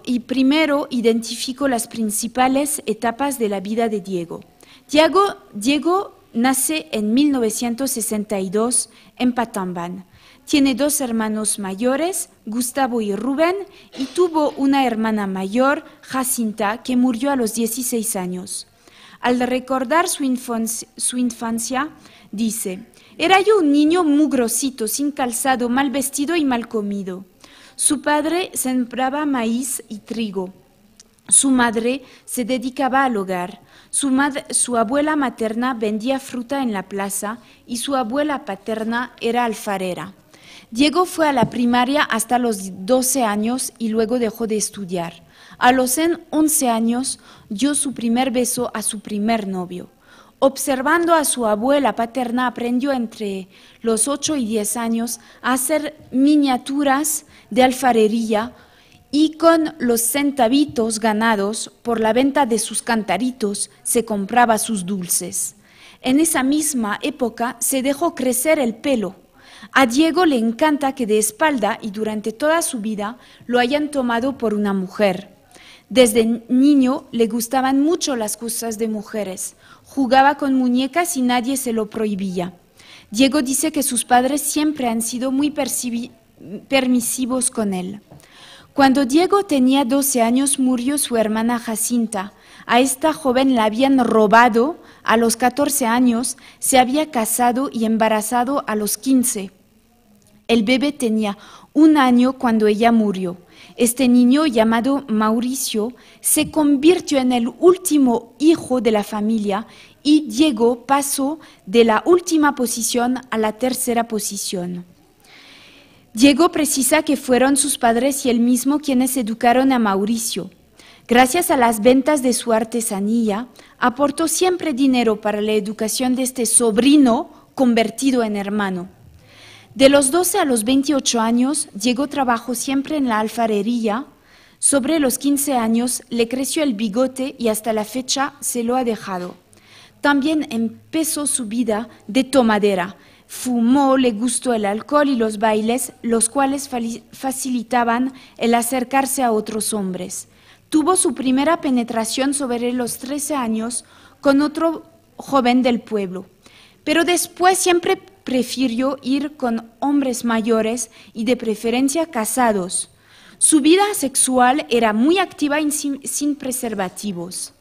S3: Y primero identifico las principales etapas de la vida de Diego. Diego nace en 1962 en Patambán. Tiene dos hermanos mayores, Gustavo y Rubén, y tuvo una hermana mayor, Jacinta, que murió a los 16 años. Al recordar su infancia, dice: «Era yo un niño mugrosito, sin calzado, mal vestido y mal comido. Su padre sembraba maíz y trigo. Su madre se dedicaba al hogar. Su abuela materna vendía fruta en la plaza y su abuela paterna era alfarera. Diego fue a la primaria hasta los 12 años y luego dejó de estudiar. A los 11 años dio su primer beso a su primer novio. Observando a su abuela paterna, aprendió entre los 8 y 10 años a hacer miniaturas de alfarería y con los centavitos ganados por la venta de sus cantaritos se compraba sus dulces. En esa misma época se dejó crecer el pelo. A Diego le encanta que de espalda y durante toda su vida lo hayan tomado por una mujer. Desde niño le gustaban mucho las cosas de mujeres. Jugaba con muñecas y nadie se lo prohibía. Diego dice que sus padres siempre han sido muy permisivos con él. Cuando Diego tenía 12 años murió su hermana Jacinta. A esta joven la habían robado a los 14 años, se había casado y embarazado a los 15. El bebé tenía 1 año cuando ella murió. Este niño, llamado Mauricio, se convirtió en el último hijo de la familia y Diego pasó de la última posición a la tercera posición. Diego precisa que fueron sus padres y él mismo quienes educaron a Mauricio. Gracias a las ventas de su artesanía, aportó siempre dinero para la educación de este sobrino convertido en hermano. De los 12 a los 28 años, Diego trabajó siempre en la alfarería. Sobre los 15 años le creció el bigote y hasta la fecha se lo ha dejado. También empezó su vida de tomadera. Fumó, le gustó el alcohol y los bailes, los cuales facilitaban el acercarse a otros hombres. Tuvo su primera penetración sobre los 13 años con otro joven del pueblo, pero después siempre prefirió ir con hombres mayores y de preferencia casados. Su vida sexual era muy activa y sin preservativos.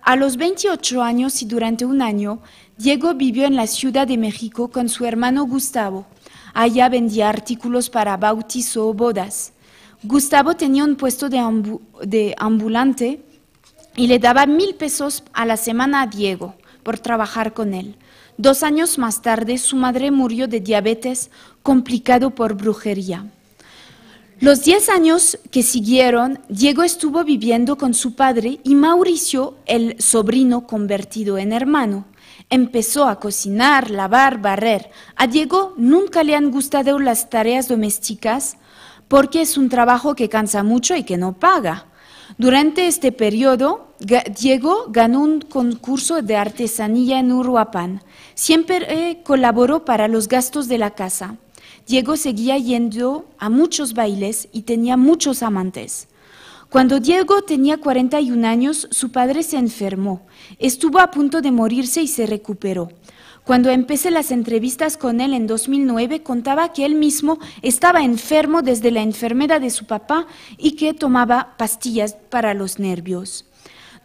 S3: A los 28 años y durante 1 año, Diego vivió en la Ciudad de México con su hermano Gustavo. Allá vendía artículos para bautizo o bodas. Gustavo tenía un puesto de ambulante y le daba 1,000 pesos a la semana a Diego por trabajar con él. 2 años más tarde, su madre murió de diabetes complicado por brujería. Los 10 años que siguieron, Diego estuvo viviendo con su padre y Mauricio, el sobrino convertido en hermano. Empezó a cocinar, lavar, barrer. A Diego nunca le han gustado las tareas domésticas porque es un trabajo que cansa mucho y que no paga. Durante este periodo, Diego ganó un concurso de artesanía en Uruapan. Siempre colaboró para los gastos de la casa. Diego seguía yendo a muchos bailes y tenía muchos amantes. Cuando Diego tenía 41 años, su padre se enfermó. Estuvo a punto de morirse y se recuperó. Cuando empecé las entrevistas con él en 2009, contaba que él mismo estaba enfermo desde la enfermedad de su papá y que tomaba pastillas para los nervios.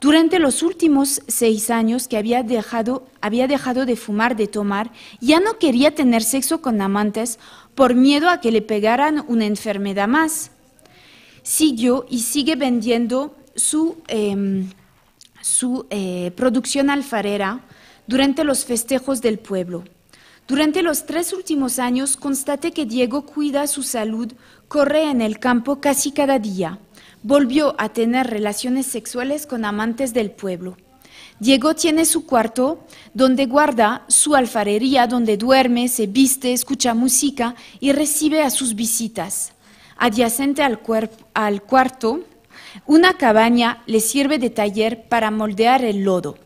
S3: Durante los últimos 6 años que había dejado de fumar, de tomar, ya no quería tener sexo con amantes por miedo a que le pegaran una enfermedad más. Siguió y sigue vendiendo su producción alfarera durante los festejos del pueblo. Durante los 3 últimos años constaté que Diego cuida su salud, corre en el campo casi cada día. Volvió a tener relaciones sexuales con amantes del pueblo. Diego tiene su cuarto donde guarda su alfarería, donde duerme, se viste, escucha música y recibe a sus visitas. Adyacente al cuarto, una cabaña le sirve de taller para moldear el lodo.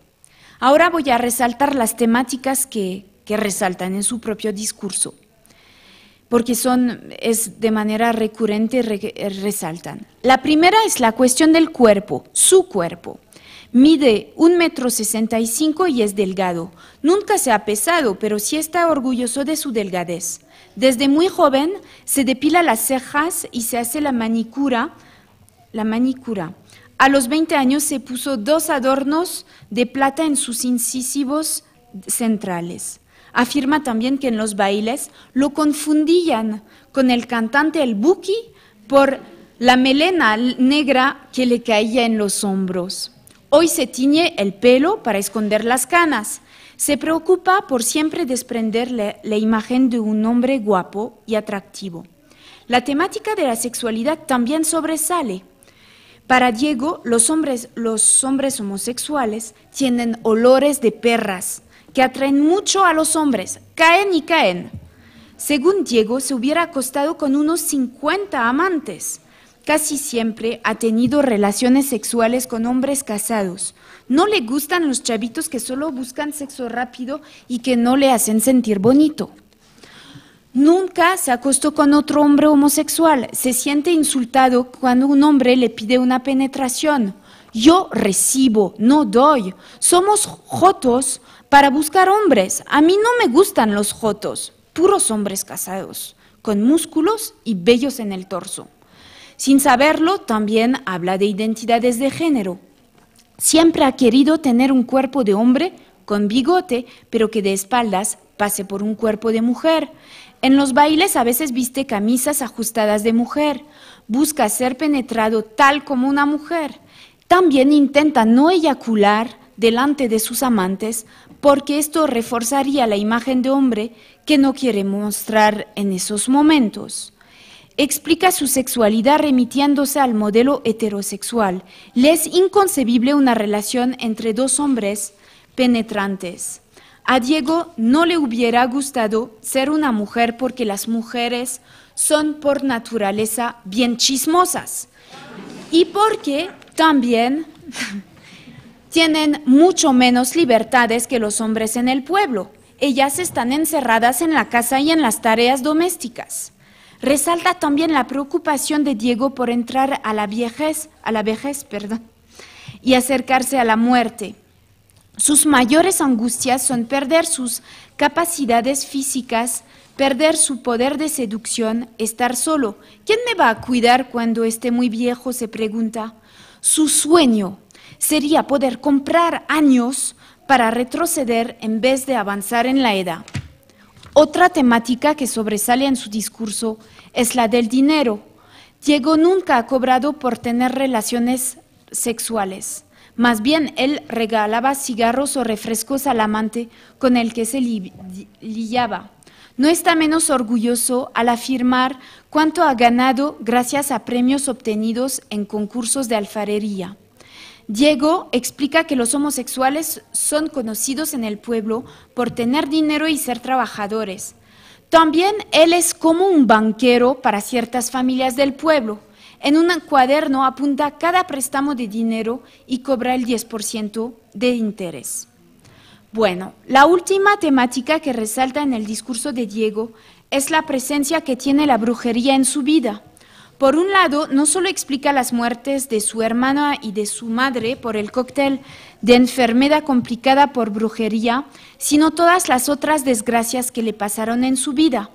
S3: Ahora voy a resaltar las temáticas que resaltan en su propio discurso, porque es de manera recurrente resaltan. La primera es la cuestión del cuerpo, su cuerpo. Mide 1,65 m y es delgado. Nunca se ha pesado, pero sí está orgulloso de su delgadez. Desde muy joven se depila las cejas y se hace la manicura. A los 20 años se puso 2 adornos de plata en sus incisivos centrales. Afirma también que en los bailes lo confundían con el cantante El Buki por la melena negra que le caía en los hombros. Hoy se tiñe el pelo para esconder las canas. Se preocupa por siempre desprender la imagen de un hombre guapo y atractivo. La temática de la sexualidad también sobresale. Para Diego, los hombres homosexuales tienen olores de perras que atraen mucho a los hombres, caen y caen. Según Diego, se hubiera acostado con unos 50 amantes. Casi siempre ha tenido relaciones sexuales con hombres casados. No le gustan los chavitos que solo buscan sexo rápido y que no le hacen sentir bonito. Nunca se acostó con otro hombre homosexual. Se siente insultado cuando un hombre le pide una penetración. Yo recibo, no doy. Somos jotos para buscar hombres. A mí no me gustan los jotos, puros hombres casados, con músculos y vellos en el torso. Sin saberlo, también habla de identidades de género. Siempre ha querido tener un cuerpo de hombre con bigote, pero que de espaldas pase por un cuerpo de mujer. En los bailes a veces viste camisas ajustadas de mujer. Busca ser penetrado tal como una mujer. También intenta no eyacular delante de sus amantes, porque esto reforzaría la imagen de hombre que no quiere mostrar en esos momentos. Explica su sexualidad remitiéndose al modelo heterosexual. Le es inconcebible una relación entre 2 hombres penetrantes. A Diego no le hubiera gustado ser una mujer porque las mujeres son por naturaleza bien chismosas y porque también tienen mucho menos libertades que los hombres en el pueblo. Ellas están encerradas en la casa y en las tareas domésticas. Resalta también la preocupación de Diego por entrar a la vejez, y acercarse a la muerte. Sus mayores angustias son perder sus capacidades físicas, perder su poder de seducción, estar solo. ¿Quién me va a cuidar cuando esté muy viejo?, se pregunta. Su sueño sería poder comprar años para retroceder en vez de avanzar en la edad. Otra temática que sobresale en su discurso es la del dinero. Diego nunca ha cobrado por tener relaciones sexuales. Más bien, él regalaba cigarros o refrescos al amante con el que se liaba. No está menos orgulloso al afirmar cuánto ha ganado gracias a premios obtenidos en concursos de alfarería. Diego explica que los homosexuales son conocidos en el pueblo por tener dinero y ser trabajadores. También él es como un banquero para ciertas familias del pueblo. En un cuaderno apunta cada préstamo de dinero y cobra el 10% de interés. Bueno, la última temática que resalta en el discurso de Diego es la presencia que tiene la brujería en su vida. Por un lado, no solo explica las muertes de su hermana y de su madre por el cóctel de enfermedad complicada por brujería, sino todas las otras desgracias que le pasaron en su vida.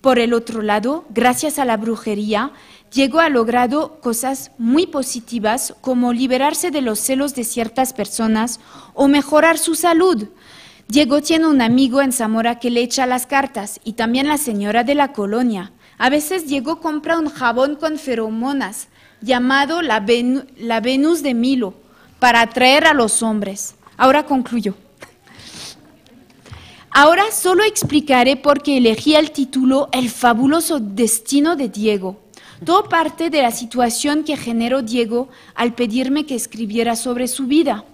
S3: Por el otro lado, gracias a la brujería, Diego ha logrado cosas muy positivas como liberarse de los celos de ciertas personas o mejorar su salud. Diego tiene un amigo en Zamora que le echa las cartas y también la señora de la colonia. A veces Diego compra un jabón con feromonas llamado la Venus de Milo para atraer a los hombres. Ahora concluyo. Ahora solo explicaré por qué elegí el título El fabuloso destino de Diego. Todo parte de la situación que generó Diego al pedirme que escribiera sobre su vida.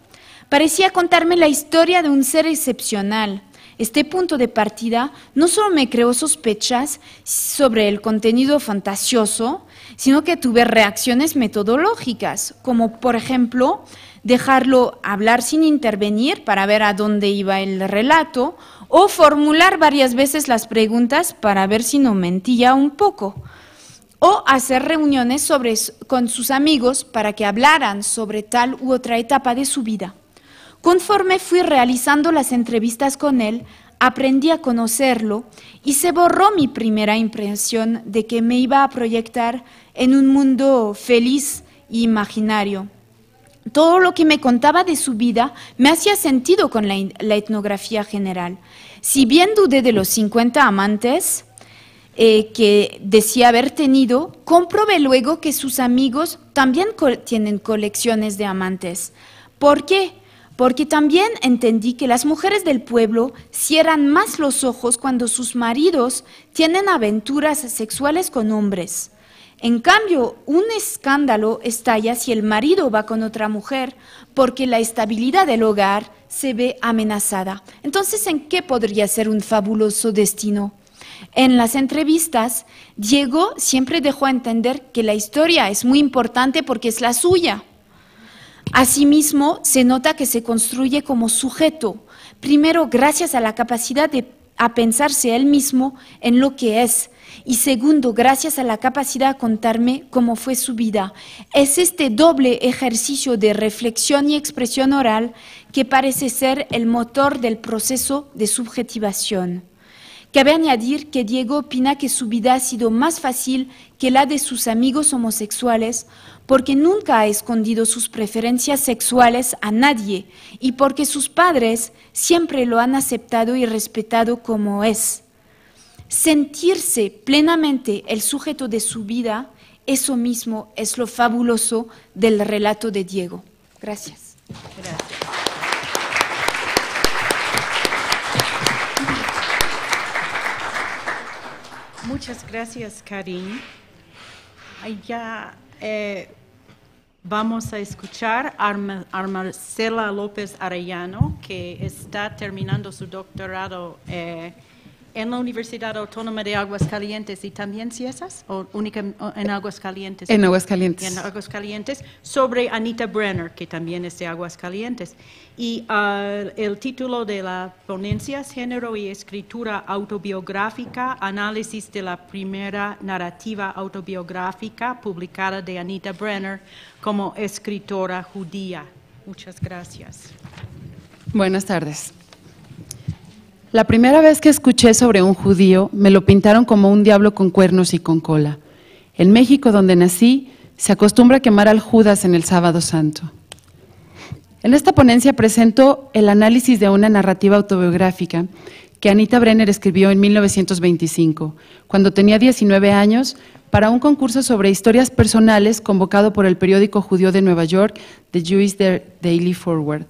S3: Parecía contarme la historia de un ser excepcional. Este punto de partida no solo me creó sospechas sobre el contenido fantasioso, sino que tuve reacciones metodológicas, como por ejemplo dejarlo hablar sin intervenir para ver a dónde iba el relato, o formular varias veces las preguntas para ver si no mentía un poco, o hacer reuniones con sus amigos para que hablaran sobre tal u otra etapa de su vida. Conforme fui realizando las entrevistas con él, aprendí a conocerlo y se borró mi primera impresión de que me iba a proyectar en un mundo feliz e imaginario. Todo lo que me contaba de su vida me hacía sentido con la etnografía general. Si bien dudé de los 50 amantes que decía haber tenido, comprobé luego que sus amigos también tienen colecciones de amantes. ¿Por qué? Porque también entendí que las mujeres del pueblo cierran más los ojos cuando sus maridos tienen aventuras sexuales con hombres. En cambio, un escándalo estalla si el marido va con otra mujer porque la estabilidad del hogar se ve amenazada. Entonces, ¿en qué podría ser un fabuloso destino? En las entrevistas, Diego siempre dejó a entender que la historia es muy importante porque es la suya. Asimismo, se nota que se construye como sujeto, primero gracias a la capacidad de pensarse él mismo en lo que es, y segundo, gracias a la capacidad de contarme cómo fue su vida. Es este doble ejercicio de reflexión y expresión oral que parece ser el motor del proceso de subjetivación. Cabe añadir que Diego opina que su vida ha sido más fácil que la de sus amigos homosexuales porque nunca ha escondido sus preferencias sexuales a nadie y porque sus padres siempre lo han aceptado y respetado como es. Sentirse plenamente el sujeto de su vida, eso mismo es lo fabuloso del relato de Diego. Gracias.
S1: Gracias. Muchas gracias, Karin. Ya vamos a escuchar a Marcela López Arellano, que está terminando su doctorado en la Universidad Autónoma de Aguascalientes y también Ciesas, o única en Aguascalientes.
S5: En Aguascalientes.
S1: En Aguascalientes, sobre Anita Brenner, que también es de Aguascalientes. Y el título de la ponencia es Género y Escritura Autobiográfica, análisis de la primera narrativa autobiográfica publicada de Anita Brenner como escritora judía. Muchas gracias.
S5: Buenas tardes. La primera vez que escuché sobre un judío, me lo pintaron como un diablo con cuernos y con cola. En México, donde nací, se acostumbra a quemar al Judas en el Sábado Santo. En esta ponencia presento el análisis de una narrativa autobiográfica que Anita Brenner escribió en 1925, cuando tenía 19 años, para un concurso sobre historias personales convocado por el periódico judío de Nueva York, The Jewish Daily Forward.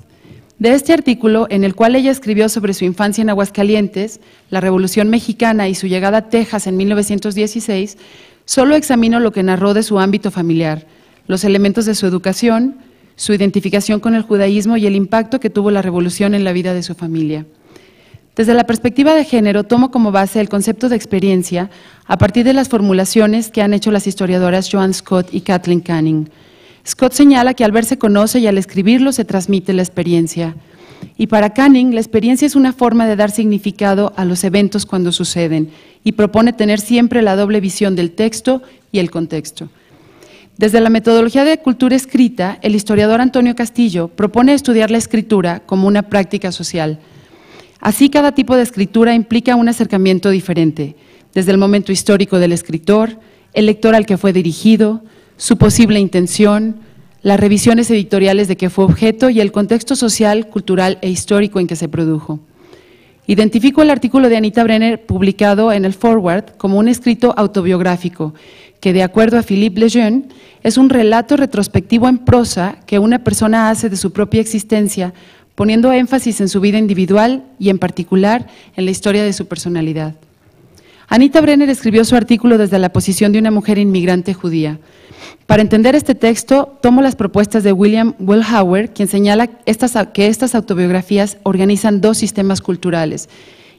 S5: De este artículo, en el cual ella escribió sobre su infancia en Aguascalientes, la Revolución Mexicana y su llegada a Texas en 1916, solo examino lo que narró de su ámbito familiar, los elementos de su educación, su identificación con el judaísmo y el impacto que tuvo la revolución en la vida de su familia. Desde la perspectiva de género, tomo como base el concepto de experiencia a partir de las formulaciones que han hecho las historiadoras Joan Scott y Kathleen Canning. Scott señala que al ver se conoce y al escribirlo se transmite la experiencia. Y para Canning, la experiencia es una forma de dar significado a los eventos cuando suceden y propone tener siempre la doble visión del texto y el contexto. Desde la metodología de cultura escrita, el historiador Antonio Castillo propone estudiar la escritura como una práctica social. Así, cada tipo de escritura implica un acercamiento diferente. desde el momento histórico del escritor, el lector al que fue dirigido, su posible intención, las revisiones editoriales de que fue objeto y el contexto social, cultural e histórico en que se produjo. Identifico el artículo de Anita Brenner publicado en el Forward como un escrito autobiográfico que, de acuerdo a Philippe Lejeune, es un relato retrospectivo en prosa que una persona hace de su propia existencia, poniendo énfasis en su vida individual y, en particular, en la historia de su personalidad. Anita Brenner escribió su artículo desde la posición de una mujer inmigrante judía. Para entender este texto, tomo las propuestas de William Wellhauer, quien señala que estas autobiografías organizan dos sistemas culturales,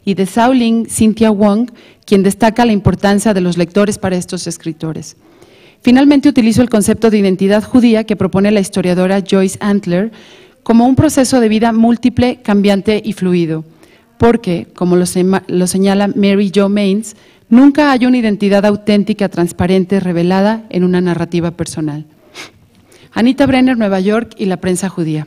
S5: y de Zhao Ling Cynthia Wong, quien destaca la importancia de los lectores para estos escritores. Finalmente, utilizo el concepto de identidad judía que propone la historiadora Joyce Antler como un proceso de vida múltiple, cambiante y fluido, porque, como lo señala Mary Jo Maines, nunca hay una identidad auténtica, transparente, revelada en una narrativa personal. Anita Brenner, Nueva York y la prensa judía.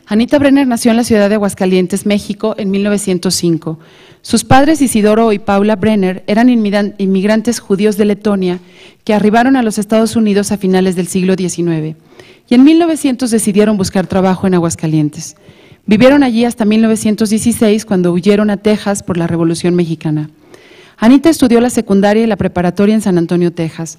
S5: Anita Brenner nació en la ciudad de Aguascalientes, México, en 1905. Sus padres, Isidoro y Paula Brenner, eran inmigrantes judíos de Letonia que arribaron a los Estados Unidos a finales del siglo XIX y en 1900 decidieron buscar trabajo en Aguascalientes. Vivieron allí hasta 1916, cuando huyeron a Texas por la Revolución Mexicana. Anita estudió la secundaria y la preparatoria en San Antonio, Texas.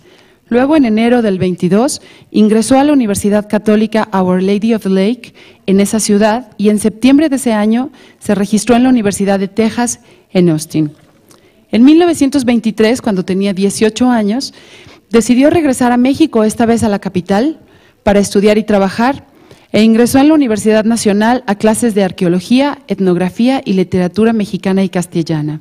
S5: Luego, en enero del 22, ingresó a la Universidad Católica Our Lady of the Lake en esa ciudad y en septiembre de ese año se registró en la Universidad de Texas en Austin. En 1923, cuando tenía 18 años, decidió regresar a México, esta vez a la capital, para estudiar y trabajar, e ingresó en la Universidad Nacional a clases de arqueología, etnografía y literatura mexicana y castellana.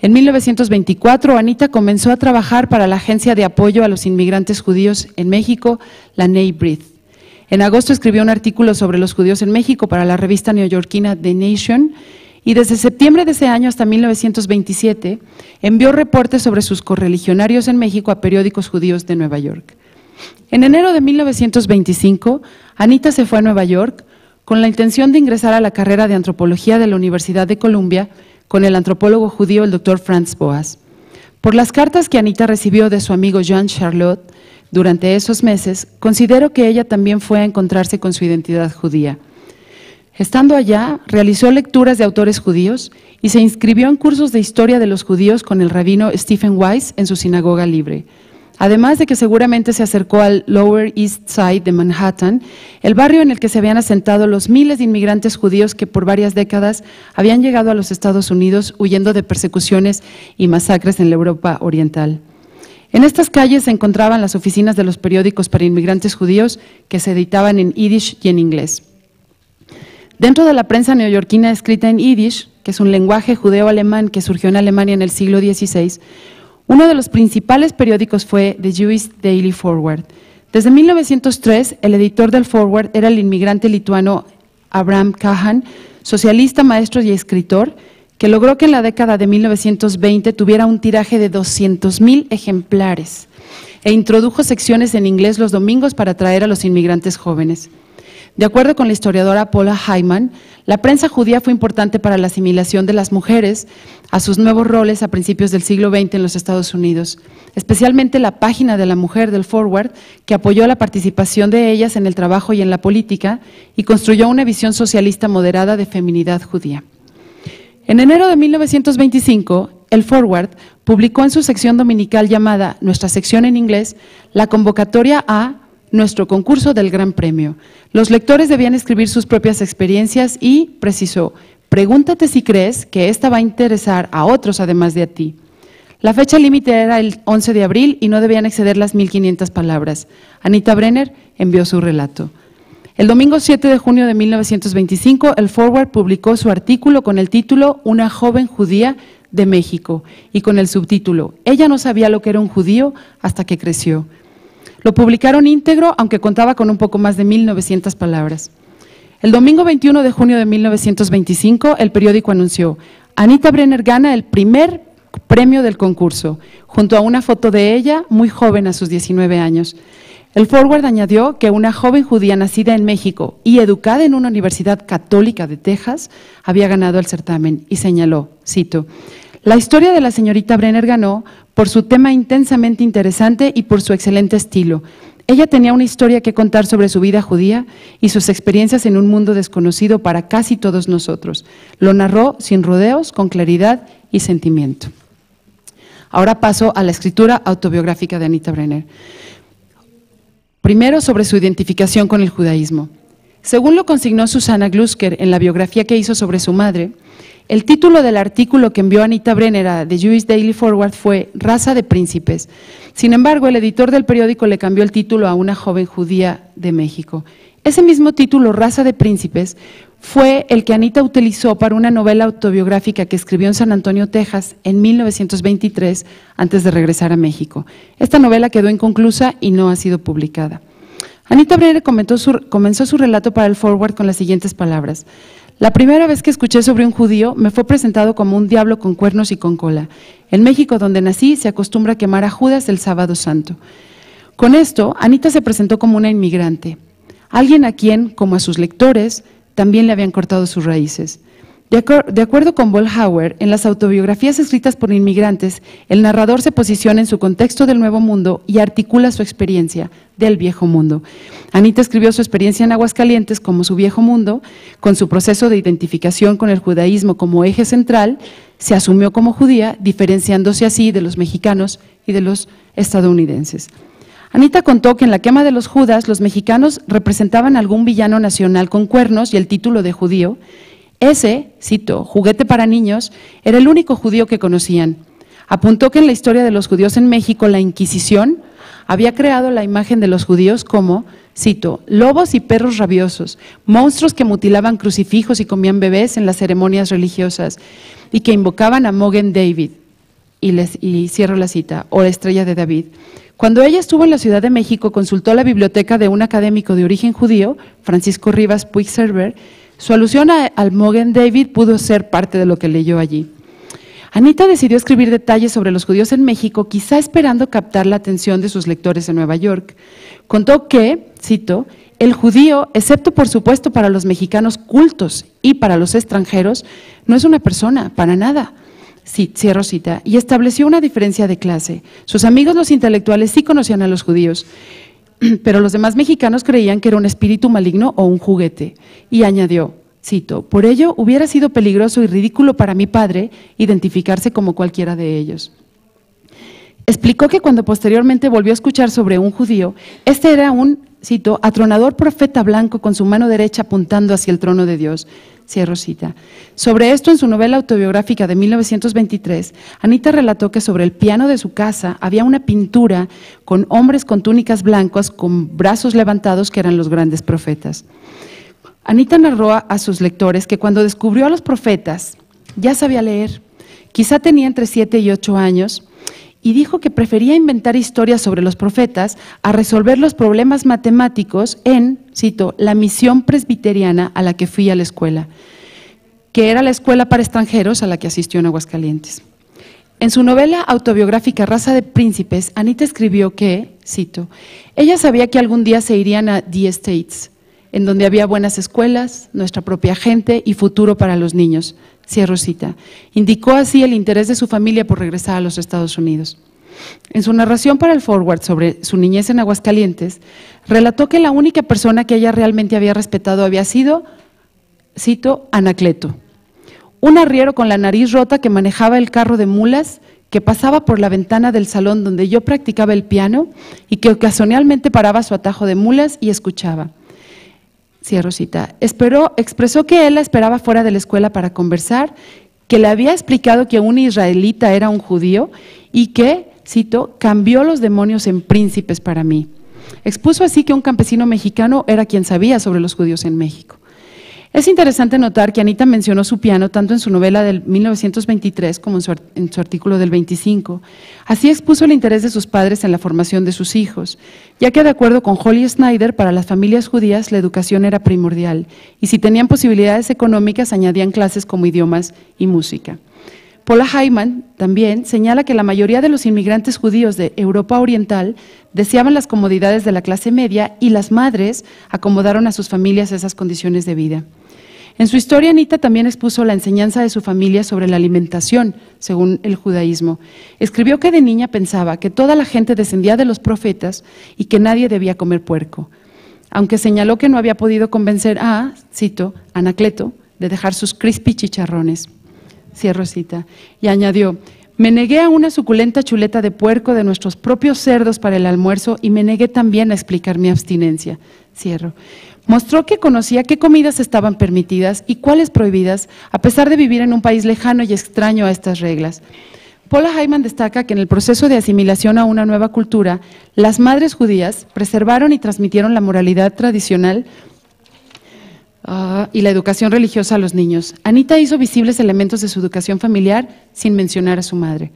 S5: En 1924, Anita comenzó a trabajar para la Agencia de Apoyo a los Inmigrantes Judíos en México, la NABRID. En agosto escribió un artículo sobre los judíos en México para la revista neoyorquina The Nation y desde septiembre de ese año hasta 1927 envió reportes sobre sus correligionarios en México a periódicos judíos de Nueva York. En enero de 1925, Anita se fue a Nueva York con la intención de ingresar a la carrera de antropología de la Universidad de Columbia con el antropólogo judío el Dr. Franz Boas. Por las cartas que Anita recibió de su amigo Jean Charlotte durante esos meses, considero que ella también fue a encontrarse con su identidad judía. Estando allá, realizó lecturas de autores judíos y se inscribió en cursos de historia de los judíos con el rabino Stephen Weiss en su sinagoga libre. Además de que seguramente se acercó al Lower East Side de Manhattan, el barrio en el que se habían asentado los miles de inmigrantes judíos que por varias décadas habían llegado a los Estados Unidos huyendo de persecuciones y masacres en la Europa Oriental. En estas calles se encontraban las oficinas de los periódicos para inmigrantes judíos que se editaban en yiddish y en inglés. Dentro de la prensa neoyorquina escrita en yiddish, que es un lenguaje judeo-alemán que surgió en Alemania en el siglo XVI, uno de los principales periódicos fue The Jewish Daily Forward. Desde 1903, el editor del Forward era el inmigrante lituano Abraham Kahan, socialista, maestro y escritor, que logró que en la década de 1920 tuviera un tiraje de 200,000 ejemplares e introdujo secciones en inglés los domingos para atraer a los inmigrantes jóvenes. De acuerdo con la historiadora Paula Hyman, la prensa judía fue importante para la asimilación de las mujeres a sus nuevos roles a principios del siglo XX en los Estados Unidos, especialmente la página de la mujer del Forward, que apoyó la participación de ellas en el trabajo y en la política y construyó una visión socialista moderada de feminidad judía. En enero de 1925, el Forward publicó en su sección dominical llamada Nuestra sección en inglés la convocatoria a nuestro concurso del Gran Premio. Los lectores debían escribir sus propias experiencias y, precisó, pregúntate si crees que esta va a interesar a otros además de a ti. La fecha límite era el 11 de abril y no debían exceder las 1,500 palabras. Anita Brenner envió su relato. El domingo 7 de junio de 1925, el Forward publicó su artículo con el título Una joven judía de México y con el subtítulo Ella no sabía lo que era un judío hasta que creció. Lo publicaron íntegro, aunque contaba con un poco más de 1,900 palabras. El domingo 21 de junio de 1925, el periódico anunció, Anita Brenner gana el primer premio del concurso, junto a una foto de ella, muy joven a sus 19 años. El Forward añadió que una joven judía nacida en México y educada en una universidad católica de Texas había ganado el certamen y señaló, cito, La historia de la señorita Brenner ganó por su tema intensamente interesante y por su excelente estilo. Ella tenía una historia que contar sobre su vida judía y sus experiencias en un mundo desconocido para casi todos nosotros. Lo narró sin rodeos, con claridad y sentimiento. Ahora paso a la escritura autobiográfica de Anita Brenner. Primero, sobre su identificación con el judaísmo. Según lo consignó Susana Glusker en la biografía que hizo sobre su madre, el título del artículo que envió Anita Brenner a The Jewish Daily Forward fue Raza de Príncipes. Sin embargo, el editor del periódico le cambió el título a Una joven judía de México. Ese mismo título, Raza de Príncipes, fue el que Anita utilizó para una novela autobiográfica que escribió en San Antonio, Texas, en 1923, antes de regresar a México. Esta novela quedó inconclusa y no ha sido publicada. Anita Brenner comenzó su relato para el Forward con las siguientes palabras. La primera vez que escuché sobre un judío me fue presentado como un diablo con cuernos y con cola. En México, donde nací, se acostumbra a quemar a Judas el Sábado Santo. Con esto, Anita se presentó como una inmigrante, alguien a quien, como a sus lectores, también le habían cortado sus raíces. De acuerdo con Bollhauer, en las autobiografías escritas por inmigrantes, el narrador se posiciona en su contexto del Nuevo Mundo y articula su experiencia del Viejo Mundo. Anita escribió su experiencia en Aguascalientes como su Viejo Mundo, con su proceso de identificación con el judaísmo como eje central, se asumió como judía, diferenciándose así de los mexicanos y de los estadounidenses. Anita contó que en la quema de los Judas, los mexicanos representaban a algún villano nacional con cuernos y el título de judío. Ese, cito, juguete para niños, era el único judío que conocían. Apuntó que en la historia de los judíos en México, la Inquisición había creado la imagen de los judíos como, cito, lobos y perros rabiosos, monstruos que mutilaban crucifijos y comían bebés en las ceremonias religiosas y que invocaban a Mogen David, y cierro la cita, o la estrella de David. Cuando ella estuvo en la Ciudad de México, consultó la biblioteca de un académico de origen judío, Francisco Rivas Puigcerver. Su alusión al Mogen David pudo ser parte de lo que leyó allí. Anita decidió escribir detalles sobre los judíos en México, quizá esperando captar la atención de sus lectores en Nueva York. Contó que, cito, el judío, excepto por supuesto para los mexicanos cultos y para los extranjeros, no es una persona, para nada. Sí, cierro cita, y estableció una diferencia de clase. Sus amigos los intelectuales sí conocían a los judíos, pero los demás mexicanos creían que era un espíritu maligno o un juguete. Y añadió, cito, por ello hubiera sido peligroso y ridículo para mi padre identificarse como cualquiera de ellos. Explicó que cuando posteriormente volvió a escuchar sobre un judío, este era un, cito, atronador profeta blanco con su mano derecha apuntando hacia el trono de Dios. Cierro cita. Sobre esto, en su novela autobiográfica de 1923, Anita relató que sobre el piano de su casa había una pintura con hombres con túnicas blancas con brazos levantados que eran los grandes profetas. Anita narró a sus lectores que cuando descubrió a los profetas ya sabía leer, quizá tenía entre 7 y 8 años, y dijo que prefería inventar historias sobre los profetas a resolver los problemas matemáticos en, cito, la misión presbiteriana a la que fui a la escuela, que era la escuela para extranjeros a la que asistió en Aguascalientes. En su novela autobiográfica Raza de Príncipes, Anita escribió que, cito, ella sabía que algún día se irían a The States, en donde había buenas escuelas, nuestra propia gente y futuro para los niños. Cierro cita. Indicó así el interés de su familia por regresar a los Estados Unidos. En su narración para el Forward sobre su niñez en Aguascalientes, relató que la única persona que ella realmente había respetado había sido, cito, Anacleto, un arriero con la nariz rota que manejaba el carro de mulas, que pasaba por la ventana del salón donde yo practicaba el piano y que ocasionalmente paraba su atajo de mulas y escuchaba. Cierro cita. Expresó que él la esperaba fuera de la escuela para conversar, que le había explicado que un israelita era un judío y que, cito, cambió los demonios en príncipes para mí. Expuso así que un campesino mexicano era quien sabía sobre los judíos en México. Es interesante notar que Anita mencionó su piano tanto en su novela del 1923 como en su artículo del 25. Así expuso el interés de sus padres en la formación de sus hijos, ya que de acuerdo con Holly Snyder, para las familias judías la educación era primordial y si tenían posibilidades económicas añadían clases como idiomas y música. Paula Hyman también señala que la mayoría de los inmigrantes judíos de Europa Oriental deseaban las comodidades de la clase media y las madres acomodaron a sus familias a esas condiciones de vida. En su historia, Anita también expuso la enseñanza de su familia sobre la alimentación, según el judaísmo. Escribió que de niña pensaba que toda la gente descendía de los profetas y que nadie debía comer puerco, aunque señaló que no había podido convencer a, cito, Anacleto, de dejar sus crispy chicharrones. Cierro cita. Y añadió: me negué a una suculenta chuleta de puerco de nuestros propios cerdos para el almuerzo y me negué también a explicar mi abstinencia. Cierro. Mostró que conocía qué comidas estaban permitidas y cuáles prohibidas, a pesar de vivir en un país lejano y extraño a estas reglas. Paula Hyman destaca que en el proceso de asimilación a una nueva cultura, las madres judías preservaron y transmitieron la moralidad tradicional y la educación religiosa a los niños. Anita hizo visibles elementos de su educación familiar sin mencionar a su madre.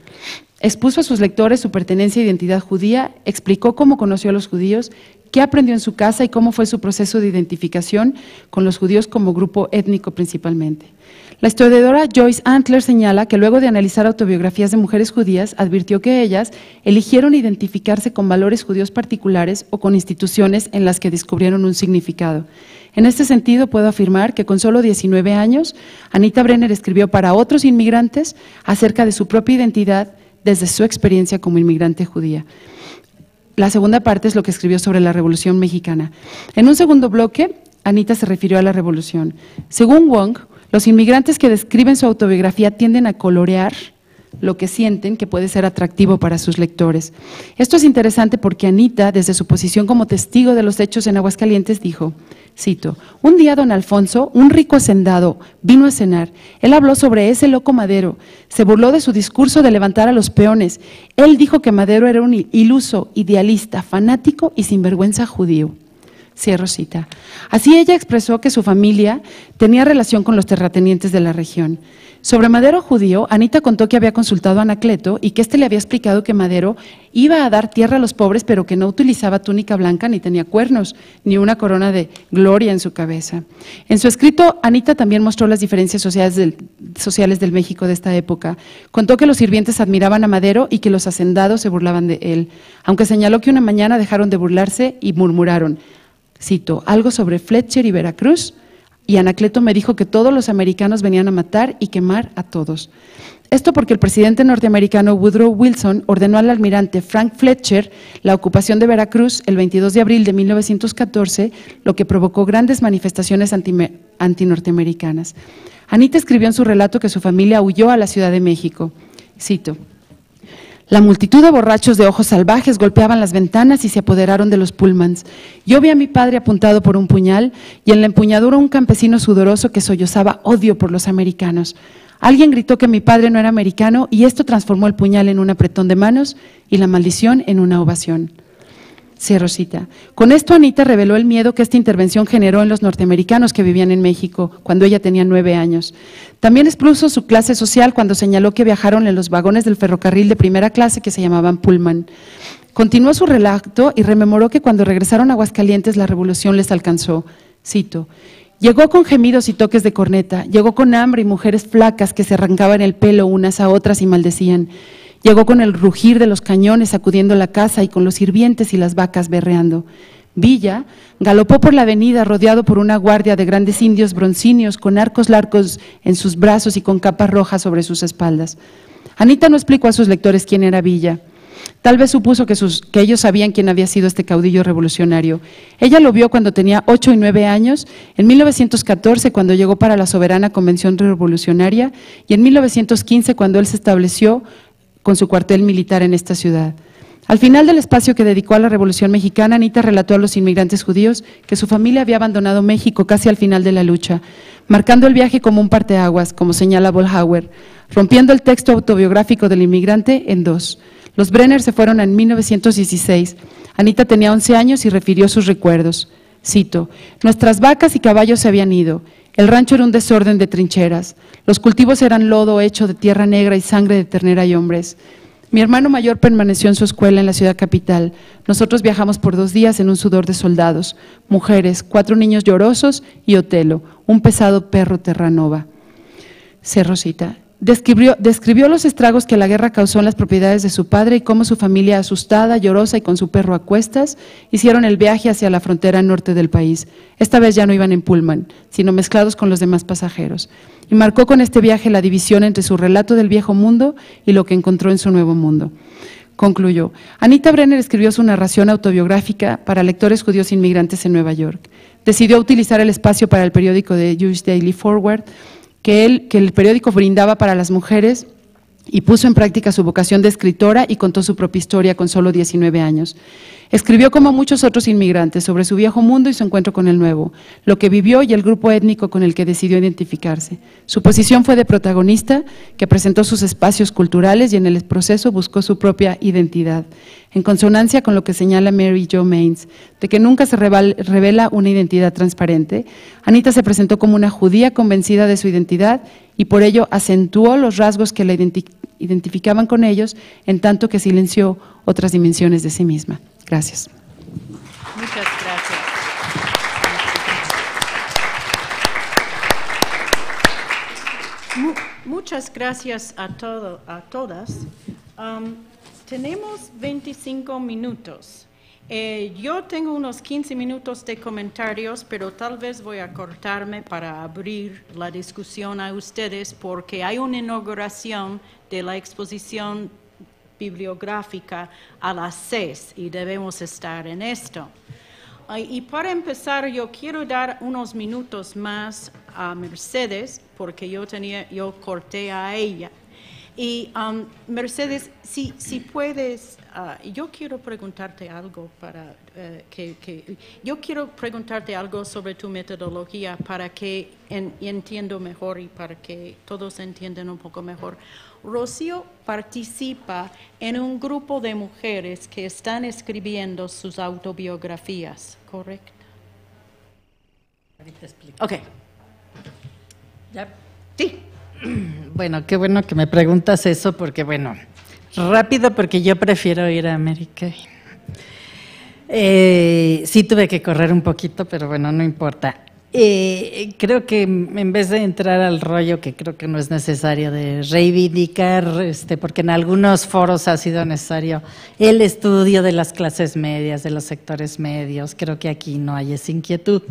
S5: Expuso a sus lectores su pertenencia e identidad judía, explicó cómo conoció a los judíos, qué aprendió en su casa y cómo fue su proceso de identificación con los judíos como grupo étnico principalmente. La historiadora Joyce Antler señala que luego de analizar autobiografías de mujeres judías, advirtió que ellas eligieron identificarse con valores judíos particulares o con instituciones en las que descubrieron un significado. En este sentido, puedo afirmar que con solo 19 años, Anita Brenner escribió para otros inmigrantes acerca de su propia identidad desde su experiencia como inmigrante judía. La segunda parte es lo que escribió sobre la Revolución Mexicana. En un segundo bloque, Anita se refirió a la Revolución. Según Wong, los inmigrantes que describen su autobiografía tienden a colorear lo que sienten que puede ser atractivo para sus lectores. Esto es interesante porque Anita, desde su posición como testigo de los hechos en Aguascalientes, dijo, cito, un día don Alfonso, un rico hacendado, vino a cenar. Él habló sobre ese loco Madero, se burló de su discurso de levantar a los peones. Él dijo que Madero era un iluso, idealista, fanático y sinvergüenza judío. Cierro cita. Así ella expresó que su familia tenía relación con los terratenientes de la región. Sobre Madero judío, Anita contó que había consultado a Anacleto y que éste le había explicado que Madero iba a dar tierra a los pobres, pero que no utilizaba túnica blanca, ni tenía cuernos, ni una corona de gloria en su cabeza. En su escrito, Anita también mostró las diferencias sociales del México de esta época. Contó que los sirvientes admiraban a Madero y que los hacendados se burlaban de él, aunque señaló que una mañana dejaron de burlarse y murmuraron, cito, algo sobre Fletcher y Veracruz, y Anacleto me dijo que todos los americanos venían a matar y quemar a todos. Esto porque el presidente norteamericano Woodrow Wilson ordenó al almirante Frank Fletcher la ocupación de Veracruz el 22 de abril de 1914, lo que provocó grandes manifestaciones antinorteamericanas. Anita escribió en su relato que su familia huyó a la Ciudad de México. Cito, la multitud de borrachos de ojos salvajes golpeaban las ventanas y se apoderaron de los pullmans. Yo vi a mi padre apuntado por un puñal y en la empuñadura un campesino sudoroso que sollozaba odio por los americanos. Alguien gritó que mi padre no era americano y esto transformó el puñal en un apretón de manos y la maldición en una ovación. Cierro cita. Con esto Anita reveló el miedo que esta intervención generó en los norteamericanos que vivían en México cuando ella tenía 9 años. También expuso su clase social cuando señaló que viajaron en los vagones del ferrocarril de primera clase que se llamaban Pullman. Continuó su relato y rememoró que cuando regresaron a Aguascalientes la revolución les alcanzó. Cito, llegó con gemidos y toques de corneta, llegó con hambre y mujeres flacas que se arrancaban el pelo unas a otras y maldecían. Llegó con el rugir de los cañones sacudiendo la casa y con los sirvientes y las vacas berreando. Villa galopó por la avenida rodeado por una guardia de grandes indios broncíneos con arcos largos en sus brazos y con capas rojas sobre sus espaldas. Anita no explicó a sus lectores quién era Villa. Tal vez supuso que ellos sabían quién había sido este caudillo revolucionario. Ella lo vio cuando tenía 8 y 9 años, en 1914 cuando llegó para la Soberana Convención Revolucionaria y en 1915 cuando él se estableció con su cuartel militar en esta ciudad. Al final del espacio que dedicó a la Revolución Mexicana, Anita relató a los inmigrantes judíos que su familia había abandonado México casi al final de la lucha, marcando el viaje como un parteaguas, como señala Bollhauer, rompiendo el texto autobiográfico del inmigrante en dos. Los Brenner se fueron en 1916. Anita tenía 11 años y refirió sus recuerdos. Cito, nuestras vacas y caballos se habían ido. El rancho era un desorden de trincheras. Los cultivos eran lodo hecho de tierra negra y sangre de ternera y hombres. Mi hermano mayor permaneció en su escuela en la ciudad capital. Nosotros viajamos por 2 días en un sudor de soldados, mujeres, 4 niños llorosos y Otelo, un pesado perro Terranova. Cerro cita. Describió los estragos que la guerra causó en las propiedades de su padre y cómo su familia, asustada, llorosa y con su perro a cuestas, hicieron el viaje hacia la frontera norte del país. Esta vez ya no iban en pullman, sino mezclados con los demás pasajeros. Y marcó con este viaje la división entre su relato del viejo mundo y lo que encontró en su nuevo mundo. Concluyó. Anita Brenner escribió su narración autobiográfica para lectores judíos inmigrantes en Nueva York. Decidió utilizar el espacio para el periódico de Jewish Daily Forward que el periódico brindaba para las mujeres y puso en práctica su vocación de escritora y contó su propia historia con solo 19 años. Escribió como muchos otros inmigrantes sobre su viejo mundo y su encuentro con el nuevo, lo que vivió y el grupo étnico con el que decidió identificarse. Su posición fue de protagonista, que presentó sus espacios culturales y en el proceso buscó su propia identidad, en consonancia con lo que señala Mary Jo Maines, de que nunca se revela una identidad transparente. Anita se presentó como una judía convencida de su identidad y por ello acentuó los rasgos que la identificaban con ellos, en tanto que silenció otras dimensiones de sí misma. Gracias.
S2: Muchas gracias. Muchas gracias a todas. Tenemos 25 minutos. Yo tengo unos 15 minutos de comentarios, pero tal vez voy a cortarme para abrir la discusión a ustedes porque hay una inauguración de la exposición bibliográfica a las 6 y debemos estar en esto. Y para empezar, yo quiero dar unos minutos más a Mercedes, porque yo corté a ella. Y Mercedes, si puedes, yo quiero preguntarte algo yo quiero preguntarte algo sobre tu metodología para que entiendo mejor y para que todos entiendan un poco mejor. Rocío participa en un grupo de mujeres que están escribiendo sus autobiografías, ¿correcto?
S1: Ahorita explico.
S2: Ok.
S1: ¿Ya?
S2: Sí.
S1: Bueno, qué bueno que me preguntas eso porque, bueno, rápido porque yo prefiero ir a América. Sí tuve que correr un poquito, pero bueno, no importa. Creo que en vez de entrar al rollo que creo que no es necesario de reivindicar, porque en algunos foros ha sido necesario el estudio de las clases medias, de los sectores medios, creo que aquí no hay esa inquietud.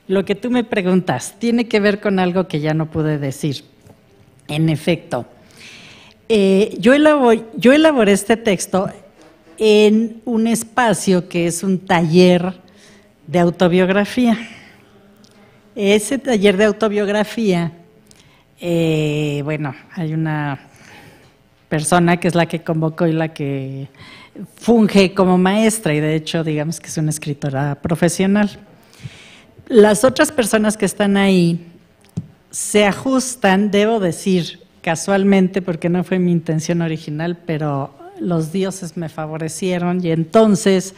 S1: Lo que tú me preguntas tiene que ver con algo que ya no pude decir. En efecto, yo elaboré este texto en un espacio que es un taller de autobiografía. Ese taller de autobiografía, bueno, hay una persona que es la que convocó y la que funge como maestra y de hecho digamos que es una escritora profesional. Las otras personas que están ahí se ajustan, debo decir, casualmente, porque no fue mi intención original, pero los dioses me favorecieron y entonces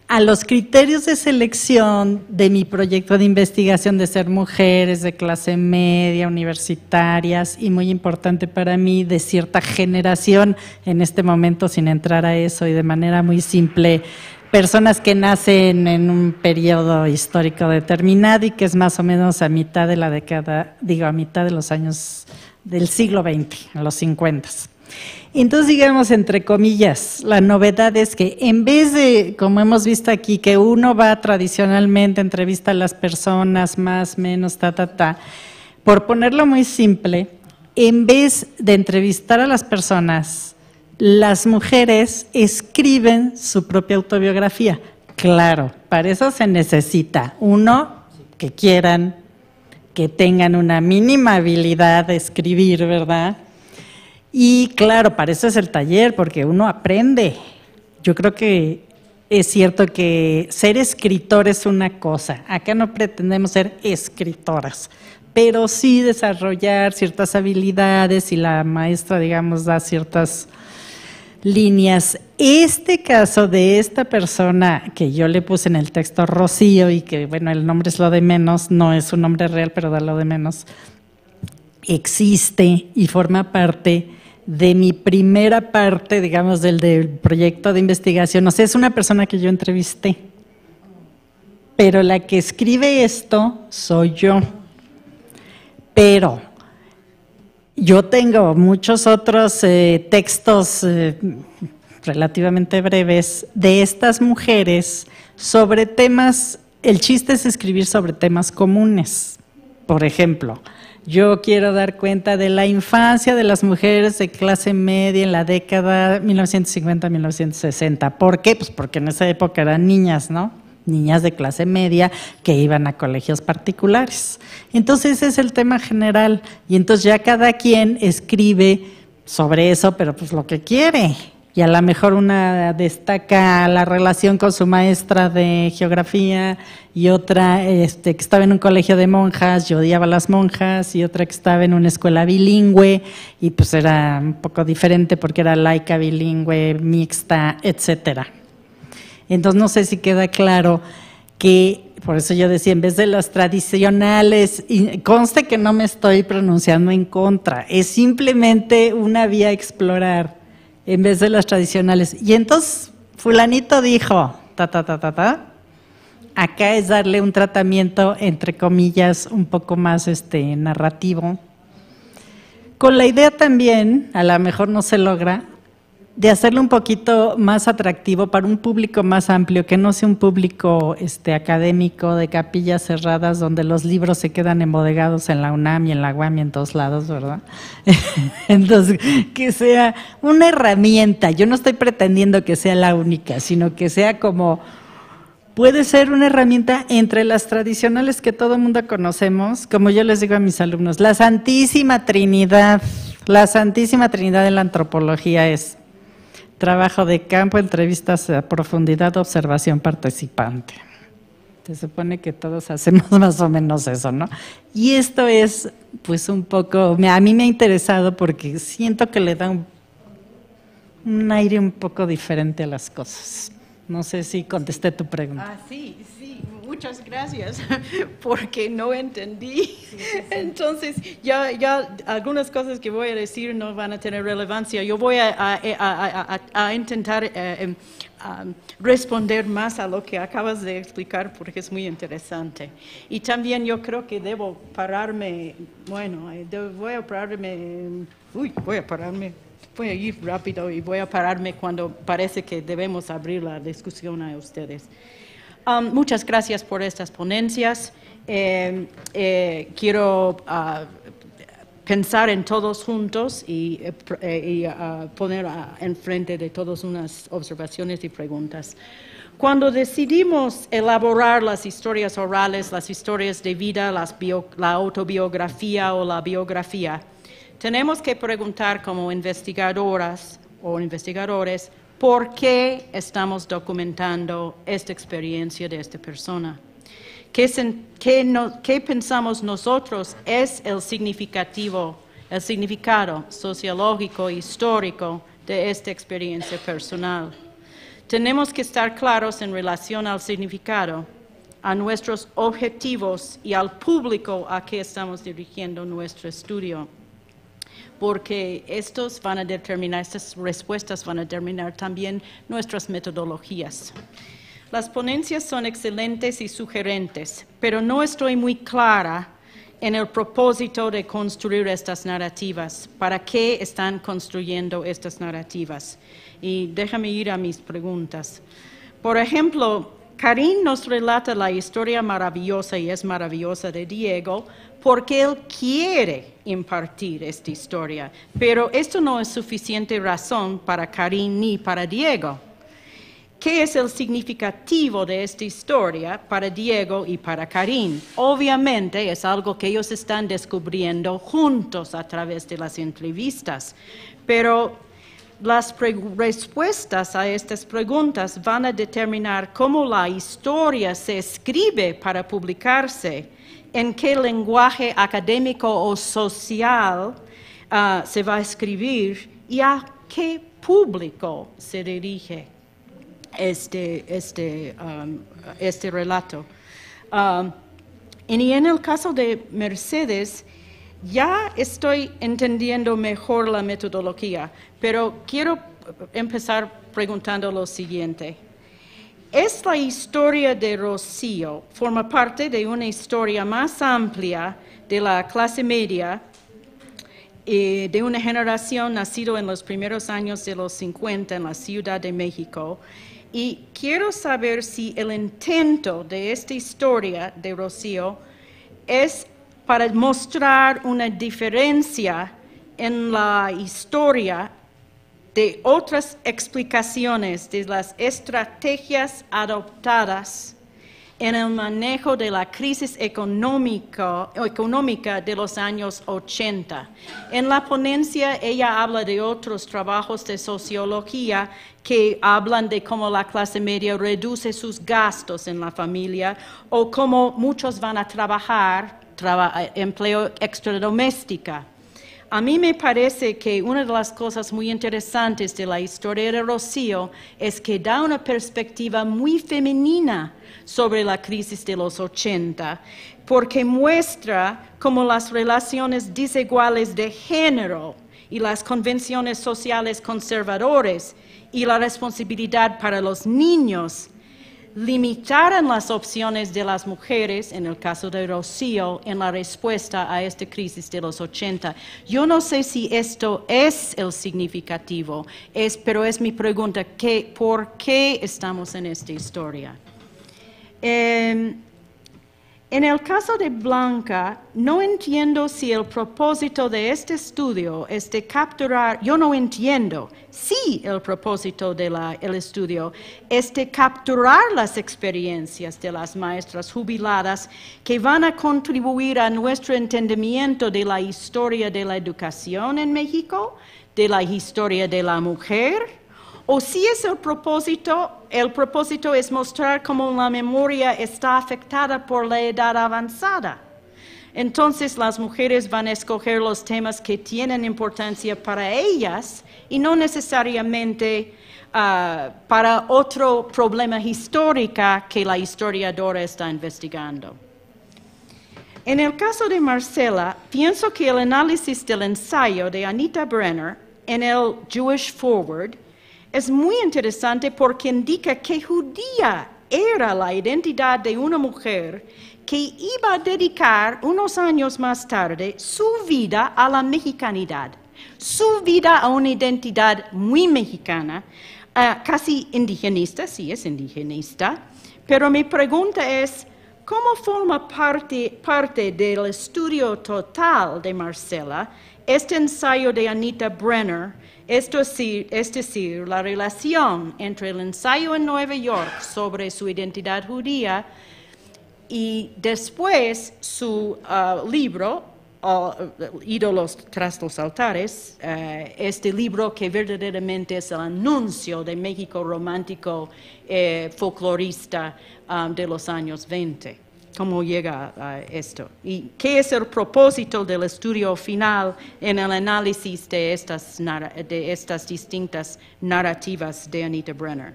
S1: a los criterios de selección de mi proyecto de investigación de ser mujeres de clase media, universitarias y muy importante para mí, de cierta generación, en este momento sin entrar a eso y de manera muy simple, personas que nacen en un periodo histórico determinado y que es más o menos a mitad de la década, a mitad de los años del siglo XX, a los 50. Entonces, digamos, entre comillas, la novedad es que en vez de, como hemos visto aquí, que uno va tradicionalmente, entrevista a las personas, más, menos, por ponerlo muy simple, en vez de entrevistar a las personas, las mujeres escriben su propia autobiografía. Claro, para eso se necesita, uno, que quieran, que tengan una mínima habilidad de escribir, ¿verdad? Y claro, para eso es el taller, porque uno aprende. Yo creo que es cierto que ser escritor es una cosa. Acá no pretendemos ser escritoras, pero sí desarrollar ciertas habilidades y la maestra, digamos, da ciertas líneas. Este caso de esta persona que yo le puse en el texto Rocío y que, bueno, el nombre es lo de menos, no es un nombre real, pero da lo de menos, existe y forma parte de mi primera parte, digamos, del proyecto de investigación. O sea, es una persona que yo entrevisté, pero la que escribe esto soy yo. Pero la que escribe esto soy yo. Pero Yo tengo muchos otros textos relativamente breves de estas mujeres sobre temas, el chiste es escribir sobre temas comunes. Por ejemplo, yo quiero dar cuenta de la infancia de las mujeres de clase media en la década 1950-1960. ¿Por qué? Pues porque en esa época eran niñas, ¿no? Niñas de clase media que iban a colegios particulares. Entonces ese es el tema general y entonces ya cada quien escribe sobre eso, pero pues lo que quiere. Y a lo mejor una destaca la relación con su maestra de geografía y otra que estaba en un colegio de monjas y odiaba a las monjas, y otra que estaba en una escuela bilingüe y pues era un poco diferente porque era laica, bilingüe, mixta, etcétera. Entonces no sé si queda claro que, por eso yo decía, en vez de las tradicionales, y conste que no me estoy pronunciando en contra, es simplemente una vía a explorar en vez de las tradicionales. Y entonces fulanito dijo, acá es darle un tratamiento, entre comillas, un poco más narrativo, con la idea también, a lo mejor no se logra, de hacerlo un poquito más atractivo para un público más amplio, que no sea un público académico de capillas cerradas donde los libros se quedan embodegados en la UNAM y en la UAM y en todos lados, ¿verdad? Entonces, que sea una herramienta. Yo no estoy pretendiendo que sea la única, sino que sea como, puede ser una herramienta entre las tradicionales que todo el mundo conocemos, como yo les digo a mis alumnos, la Santísima Trinidad de la antropología es trabajo de campo, entrevistas a profundidad, observación participante. Se supone que todos hacemos más o menos eso, ¿no? Y esto es, pues, un poco, a mí me ha interesado porque siento que le da un aire un poco diferente a las cosas. No sé si contesté tu pregunta.
S2: Sí, muchas gracias, porque no entendí. Entonces, ya algunas cosas que voy a decir no van a tener relevancia. Yo voy a intentar responder más a lo que acabas de explicar, porque es muy interesante. Y también yo creo que debo pararme, voy a ir rápido y voy a pararme cuando parece que debemos abrir la discusión a ustedes. Muchas gracias por estas ponencias. Quiero pensar en todos juntos y poner enfrente de todos unas observaciones y preguntas. Cuando decidimos elaborar las historias orales, las historias de vida, la autobiografía o la biografía, tenemos que preguntar como investigadoras o investigadores, ¿por qué estamos documentando esta experiencia de esta persona? ¿Qué pensamos nosotros es el significado sociológico, histórico de esta experiencia personal? Tenemos que estar claros en relación al significado, a nuestros objetivos y al público a que estamos dirigiendo nuestro estudio, porque estas respuestas van a determinar también nuestras metodologías. Las ponencias son excelentes y sugerentes, pero no estoy muy clara en el propósito de construir estas narrativas. ¿Para qué están construyendo estas narrativas? Y déjame ir a mis preguntas. Por ejemplo, Karin nos relata la historia maravillosa y es maravillosa de Diego porque él quiere impartir esta historia, pero esto no es suficiente razón para Karin ni para Diego. ¿Qué es el significativo de esta historia para Diego y para Karin? Obviamente es algo que ellos están descubriendo juntos a través de las entrevistas, pero las respuestas a estas preguntas van a determinar cómo la historia se escribe para publicarse, en qué lenguaje académico o social se va a escribir y a qué público se dirige este relato. Y en el caso de Mercedes, ya estoy entendiendo mejor la metodología, pero quiero empezar preguntando lo siguiente. ¿Es la historia de Rocío forma parte de una historia más amplia de la clase media de una generación nacido en los primeros años de los 50 en la Ciudad de México. Y quiero saber si el intento de esta historia de Rocío es para mostrar una diferencia en la historia de otras explicaciones de las estrategias adoptadas en el manejo de la crisis económica de los años 80. En la ponencia ella habla de otros trabajos de sociología que hablan de cómo la clase media reduce sus gastos en la familia o cómo muchos van a trabajar empleo extradoméstica. A mí me parece que una de las cosas muy interesantes de la historia de Rocío es que da una perspectiva muy femenina sobre la crisis de los 80, porque muestra cómo las relaciones desiguales de género y las convenciones sociales conservadoras y la responsabilidad para los niños limitaran las opciones de las mujeres, en el caso de Rocío, en la respuesta a esta crisis de los 80. Yo no sé si esto es el significativo, pero es mi pregunta, ¿por qué estamos en esta historia? En el caso de Blanca, no entiendo si el propósito de este estudio es de capturar, yo no entiendo si el propósito del estudio es de capturar las experiencias de las maestras jubiladas que van a contribuir a nuestro entendimiento de la historia de la educación en México, de la historia de la mujer, o si es el propósito es mostrar cómo la memoria está afectada por la edad avanzada. Entonces las mujeres van a escoger los temas que tienen importancia para ellas y no necesariamente para otro problema histórico que la historiadora está investigando. En el caso de Marcela, pienso que el análisis del ensayo de Anita Brenner en el Jewish Forward es muy interesante porque indica que judía era la identidad de una mujer que iba a dedicar unos años más tarde su vida a la mexicanidad, su vida a una identidad muy mexicana, casi indigenista, sí es indigenista, pero mi pregunta es, ¿cómo forma parte del estudio total de Marcela este ensayo de Anita Brenner? Es decir, la relación entre el ensayo en Nueva York sobre su identidad judía y después su libro, Ídolos tras los altares, este libro que verdaderamente es el anuncio de México romántico folclorista de los años 20. ¿Cómo llega a esto? ¿Y qué es el propósito del estudio final en el análisis de estas distintas narrativas de Anita Brenner?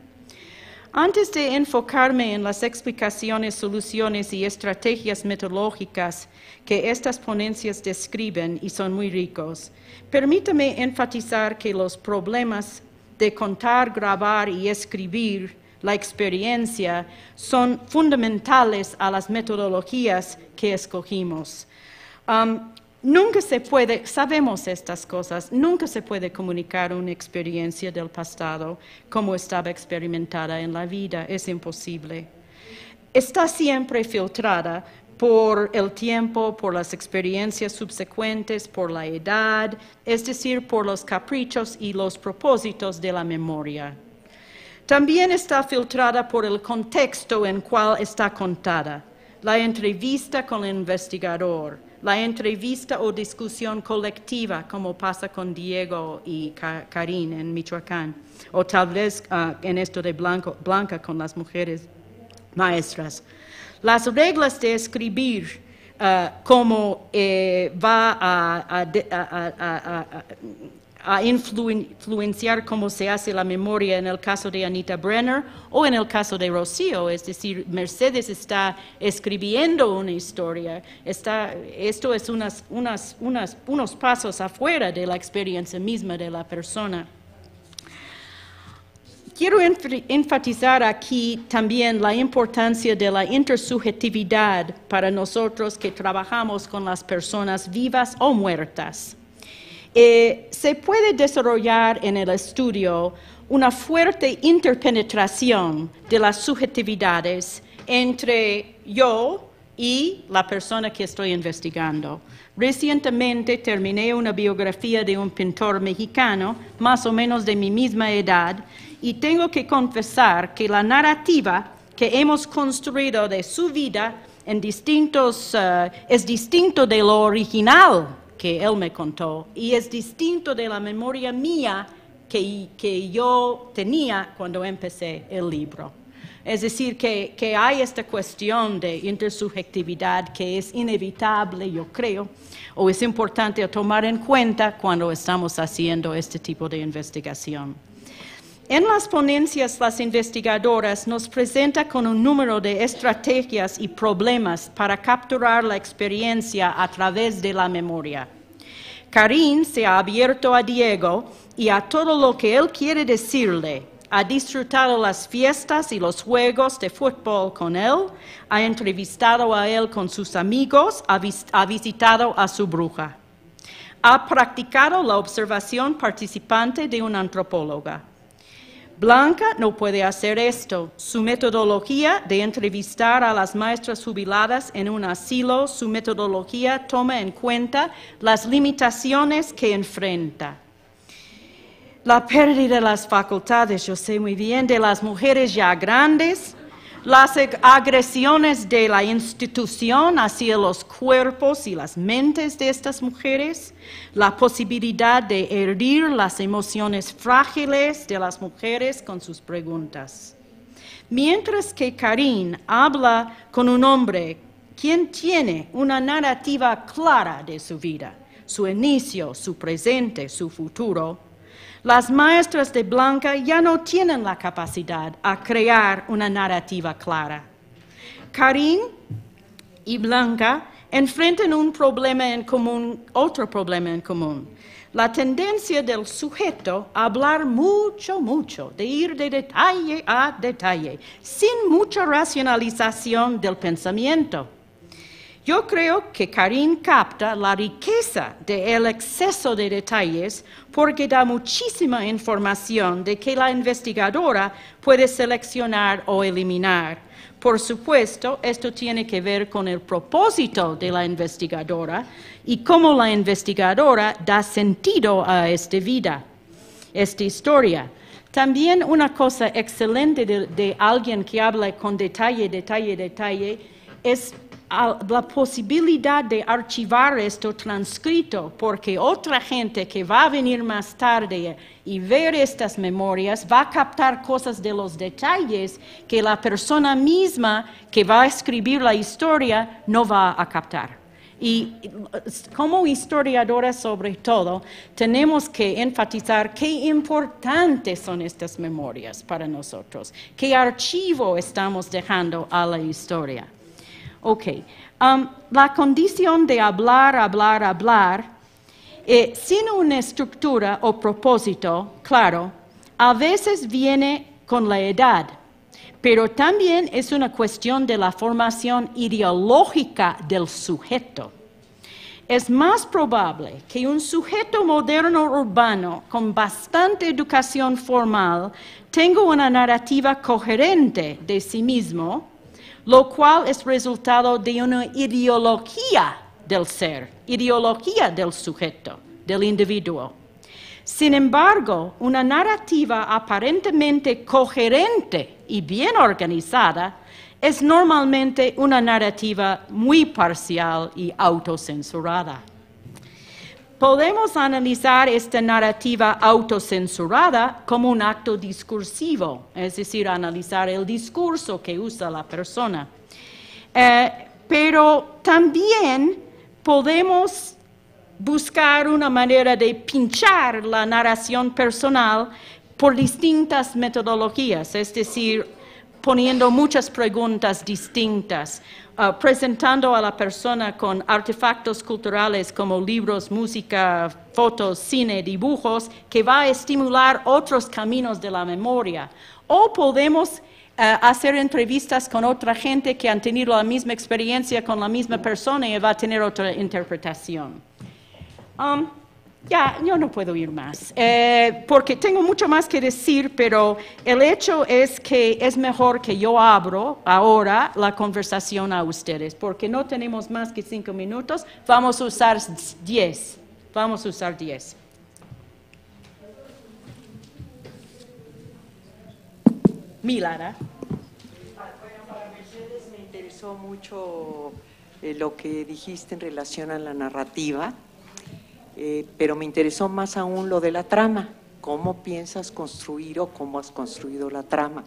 S2: Antes de enfocarme en las explicaciones, soluciones y estrategias metodológicas que estas ponencias describen y son muy ricos, permítame enfatizar que los problemas de contar, grabar y escribir la experiencia son fundamentales a las metodologías que escogimos. Sabemos estas cosas, nunca se puede comunicar una experiencia del pasado como estaba experimentada en la vida, es imposible. Está siempre filtrada por el tiempo, por las experiencias subsecuentes, por la edad, es decir, por los caprichos y los propósitos de la memoria. También está filtrada por el contexto en cual está contada, la entrevista con el investigador, la entrevista o discusión colectiva, como pasa con Diego y Karin en Michoacán, o tal vez en esto de Blanca con las mujeres maestras. Las reglas de escribir, cómo va a influenciar cómo se hace la memoria en el caso de Anita Brenner o en el caso de Rocío, es decir, Mercedes está escribiendo una historia, esto es unos pasos afuera de la experiencia misma de la persona. Quiero enfatizar aquí también la importancia de la intersubjetividad para nosotros que trabajamos con las personas vivas o muertas. Se puede desarrollar en el estudio una fuerte interpenetración de las subjetividades entre yo y la persona que estoy investigando. Recientemente terminé una biografía de un pintor mexicano, más o menos de mi misma edad, y tengo que confesar que la narrativa que hemos construido de su vida es distinto de lo original que él me contó, y es distinto de la memoria mía que yo tenía cuando empecé el libro. Es decir, que hay esta cuestión de intersubjetividad que es inevitable, yo creo, o es importante tomar en cuenta cuando estamos haciendo este tipo de investigación. En las ponencias, las investigadoras nos presentan con un número de estrategias y problemas para capturar la experiencia a través de la memoria. Karin se ha abierto a Diego y a todo lo que él quiere decirle. Ha disfrutado las fiestas y los juegos de fútbol con él, ha entrevistado a él con sus amigos, ha visitado a su bruja. Ha practicado la observación participante de una antropóloga. Blanca no puede hacer esto. Su metodología de entrevistar a las maestras jubiladas en un asilo, su metodología toma en cuenta las limitaciones que enfrenta. La pérdida de las facultades, yo sé muy bien, de las mujeres ya grandes, las agresiones de la institución hacia los cuerpos y las mentes de estas mujeres, la posibilidad de herir las emociones frágiles de las mujeres con sus preguntas. Mientras que Karin habla con un hombre quien tiene una narrativa clara de su vida, su inicio, su presente, su futuro, las maestras de Blanca ya no tienen la capacidad a crear una narrativa clara. Karin y Blanca enfrentan un problema en común, otro problema en común. La tendencia del sujeto a hablar mucho, de ir de detalle a detalle, sin mucha racionalización del pensamiento. Yo creo que Karin capta la riqueza del exceso de detalles porque da muchísima información de que la investigadora puede seleccionar o eliminar. Por supuesto, esto tiene que ver con el propósito de la investigadora y cómo la investigadora da sentido a esta vida, esta historia. También una cosa excelente de alguien que habla con detalle, es la posibilidad de archivar esto transcrito, porque otra gente que va a venir más tarde y ver estas memorias va a captar cosas de los detalles que la persona misma que va a escribir la historia no va a captar. Y como historiadoras sobre todo, tenemos que enfatizar qué importantes son estas memorias para nosotros, qué archivo estamos dejando a la historia. Ok, la condición de hablar, sin una estructura o propósito claro, a veces viene con la edad, pero también es una cuestión de la formación ideológica del sujeto. Es más probable que un sujeto moderno urbano con bastante educación formal tenga una narrativa coherente de sí mismo, lo cual es resultado de una ideología del ser, ideología del sujeto, del individuo. Sin embargo, una narrativa aparentemente coherente y bien organizada es normalmente una narrativa muy parcial y autocensurada. Podemos analizar esta narrativa autocensurada como un acto discursivo, es decir, analizar el discurso que usa la persona. Pero también podemos buscar una manera de pinchar la narración personal por distintas metodologías, es decir, poniendo muchas preguntas distintas, presentando a la persona con artefactos culturales como libros, música, fotos, cine, dibujos, que va a estimular otros caminos de la memoria. O podemos hacer entrevistas con otra gente que han tenido la misma experiencia con la misma persona y va a tener otra interpretación. Ya, yo no puedo ir más, porque tengo mucho más que decir, pero el hecho es que es mejor que yo abro ahora la conversación a ustedes, porque no tenemos más que 5 minutos, vamos a usar 10. Vamos a usar 10. Lara.
S6: Bueno, para Mercedes me interesó mucho lo que dijiste en relación a la narrativa, pero me interesó más aún lo de la trama. ¿Cómo piensas construir o cómo has construido la trama?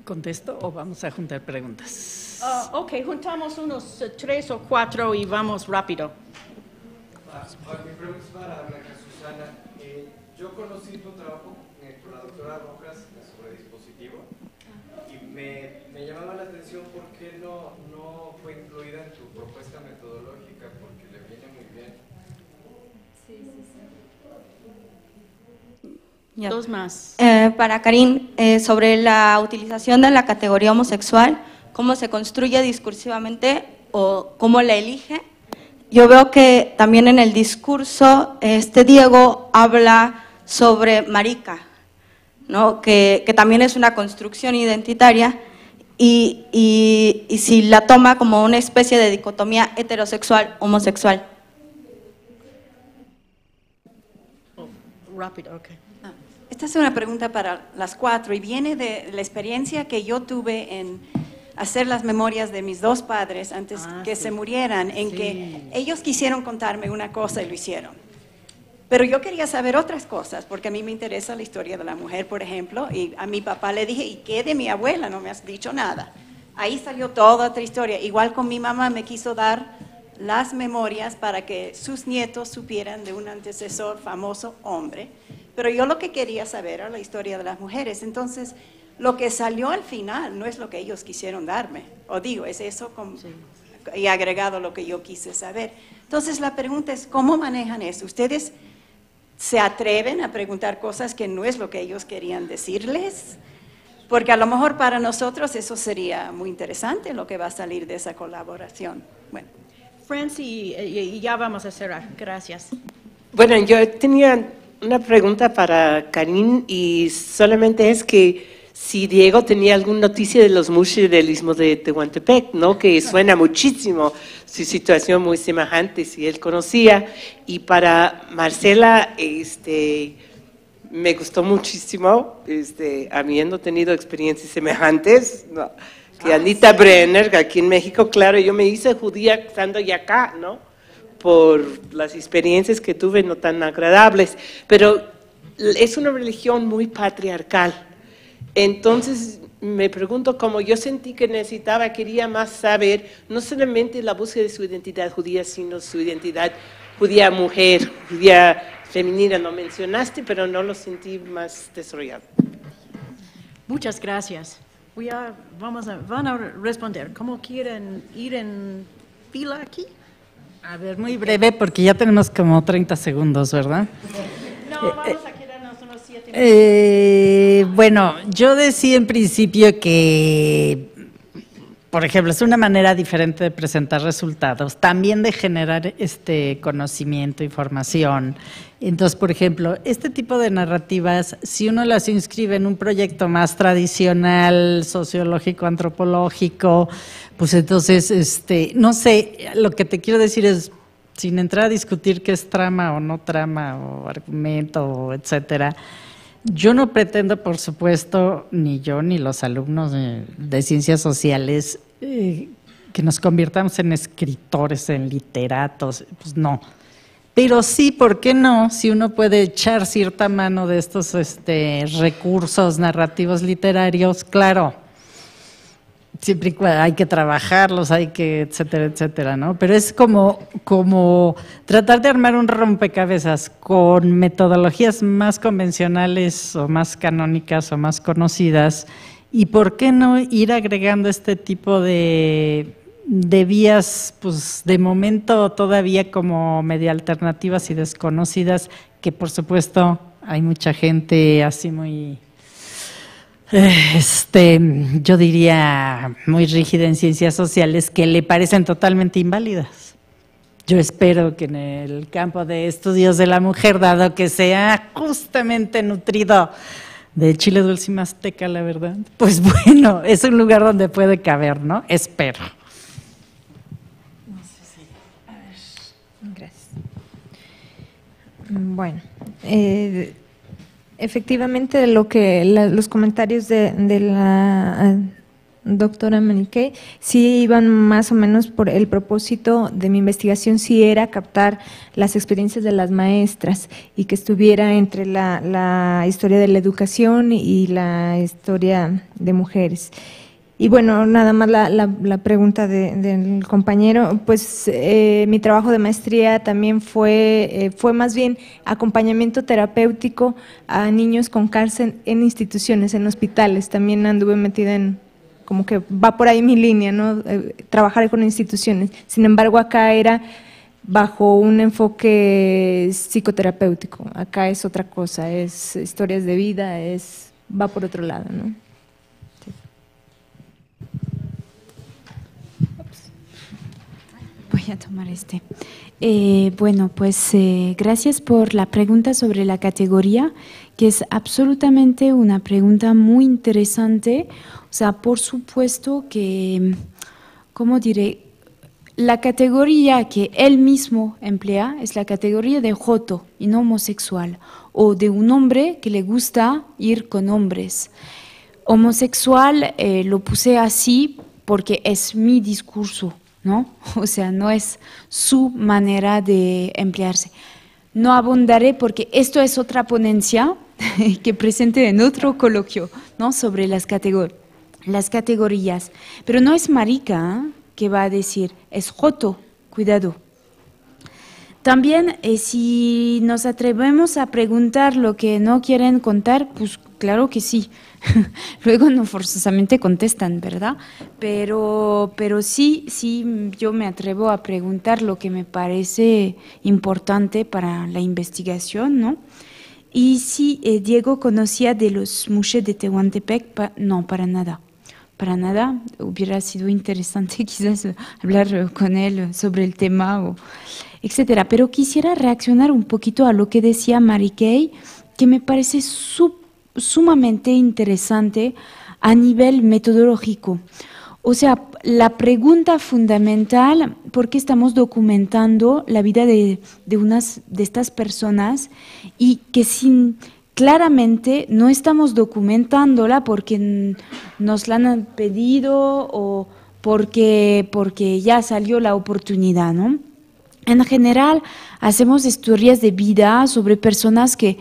S1: ¿Contesto o vamos a juntar preguntas?
S2: Ok, juntamos unos 3 o 4 y vamos rápido.
S7: Mi pregunta es para Blanca Susana. Yo conocí tu trabajo con la doctora Rojas sobre dispositivo y me llamaba la atención por qué no fue incluida en tu propuesta metodológica, porque le viene muy bien.
S2: Ya. Dos más.
S8: Para Karin, sobre la utilización de la categoría homosexual, cómo se construye discursivamente o cómo la elige. Yo veo que también en el discurso Diego habla sobre marica, ¿no? que también es una construcción identitaria y si la toma como una especie de dicotomía heterosexual-homosexual.
S2: Rápido, ok.
S9: Esta es una pregunta para las 4 y viene de la experiencia que yo tuve en hacer las memorias de mis 2 padres antes que se murieran, en que ellos quisieron contarme una cosa y lo hicieron. Pero yo quería saber otras cosas, porque a mí me interesa la historia de la mujer, por ejemplo, y a mi papá le dije, ¿y qué de mi abuela? No me has dicho nada. Ahí salió toda otra historia. Igual con mi mamá me quiso dar las memorias para que sus nietos supieran de un antecesor famoso hombre, pero yo lo que quería saber era la historia de las mujeres. Entonces, lo que salió al final no es lo que ellos quisieron darme, o digo, es eso y agregado lo que yo quise saber. Entonces, la pregunta es, ¿cómo manejan eso? ¿Ustedes se atreven a preguntar cosas que no es lo que ellos querían decirles? Porque a lo mejor para nosotros eso sería muy interesante, lo que va a salir de esa colaboración. Bueno.
S2: Francie, y ya vamos a cerrar. Gracias.
S10: Bueno, yo tenía una pregunta para Karin y solamente es que si Diego tenía alguna noticia de los mushi del Istmo de Tehuantepec, ¿no? Que suena muchísimo su situación muy semejante, si él conocía. Y para Marcela, me gustó muchísimo, habiendo tenido experiencias semejantes, ¿no? Que Anita Brenner, que aquí en México, claro, yo me hice judía estando ya acá, ¿no? Por las experiencias que tuve no tan agradables, pero es una religión muy patriarcal. Entonces me pregunto, como yo sentí que quería más saber, no solamente la búsqueda de su identidad judía, sino su identidad judía mujer, judía femenina, lo mencionaste, pero no lo sentí más desarrollado.
S2: Muchas gracias. Van a responder. ¿Cómo quieren ir en fila aquí?
S1: A ver, muy breve, porque ya tenemos como 30 segundos, ¿verdad?
S2: No, vamos a quedarnos unos 7 minutos.
S1: Bueno, yo decía en principio que, por ejemplo, es una manera diferente de presentar resultados, también de generar conocimiento, información. Entonces, por ejemplo, este tipo de narrativas, si uno las inscribe en un proyecto más tradicional, sociológico, antropológico, pues entonces, no sé, lo que te quiero decir es, sin entrar a discutir qué es trama o no trama, o argumento, etcétera, yo no pretendo, por supuesto, ni yo ni los alumnos de ciencias sociales, que nos convirtamos en escritores, en literatos, pues no. Pero sí, ¿por qué no? Si uno puede echar cierta mano de estos recursos narrativos literarios, claro, siempre y cuando hay que trabajarlos, hay que, etcétera, etcétera, ¿no? Pero es como tratar de armar un rompecabezas con metodologías más convencionales o más canónicas o más conocidas, y ¿por qué no ir agregando este tipo de vías, pues de momento todavía como medio alternativas y desconocidas, que por supuesto hay mucha gente así muy, yo diría muy rígida en ciencias sociales, que le parecen totalmente inválidas? yo espero que en el campo de estudios de la mujer, dado que sea justamente nutrido de chile dulce y masteca, la verdad, pues bueno, es un lugar donde puede caber, ¿no? Espero.
S4: Gracias. Bueno, efectivamente los comentarios de la doctora Maniquei sí iban más o menos por el propósito de mi investigación, sí era captar las experiencias de las maestras y que estuviera entre la historia de la educación y la historia de mujeres. Y bueno, nada más la pregunta del compañero, pues mi trabajo de maestría también fue más bien acompañamiento terapéutico a niños con cáncer en instituciones, en hospitales. También anduve metida en, como que va por ahí mi línea, ¿no? Trabajar con instituciones. Sin embargo, acá era bajo un enfoque psicoterapéutico. Acá es otra cosa, es historias de vida, va por otro lado, ¿no?
S3: Voy a tomar este. Bueno, pues gracias por la pregunta sobre la categoría, que es absolutamente una pregunta muy interesante. O sea, por supuesto que, ¿cómo diré? La categoría que él mismo emplea es la categoría de joto y no homosexual, o de un hombre que le gusta ir con hombres. Homosexual lo puse así porque es mi discurso, ¿no? O sea, no es su manera de emplearse. No abundaré porque esto es otra ponencia que presenté en otro coloquio, ¿no? Sobre las categorías. Pero no es marica, ¿eh? Que va a decir, es joto, cuidado. También, si nos atrevemos a preguntar lo que no quieren contar, pues claro que sí. Luego no forzosamente contestan, ¿verdad? Pero sí, yo me atrevo a preguntar lo que me parece importante para la investigación, ¿no? Y si Diego conocía de los mushes de Tehuantepec, no, para nada. Para nada, hubiera sido interesante quizás hablar con él sobre el tema, etcétera. Pero quisiera reaccionar un poquito a lo que decía Maniquei, que me parece sumamente interesante a nivel metodológico. O sea, la pregunta fundamental, ¿por qué estamos documentando la vida de estas personas y que claramente no estamos documentándola porque nos la han pedido o porque ya salió la oportunidad, ¿no? En general, hacemos historias de vida sobre personas que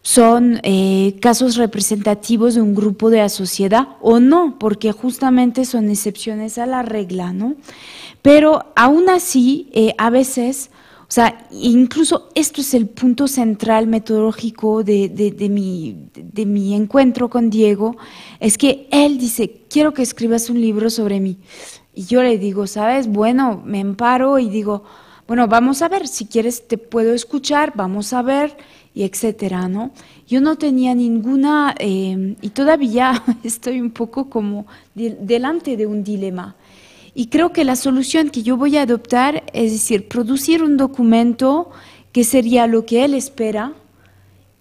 S3: son casos representativos de un grupo de la sociedad o no, porque justamente son excepciones a la regla, ¿no? Pero aún así, a veces, o sea, incluso esto es el punto central metodológico de mi encuentro con Diego, es que él dice, quiero que escribas un libro sobre mí. Y yo le digo, ¿sabes? Bueno, me emparo y digo, bueno, vamos a ver, si quieres te puedo escuchar, vamos a ver, y etcétera, ¿no? Yo no tenía ninguna, y todavía estoy un poco como delante de un dilema. Y creo que la solución que yo voy a adoptar es decir, producir un documento que sería lo que él espera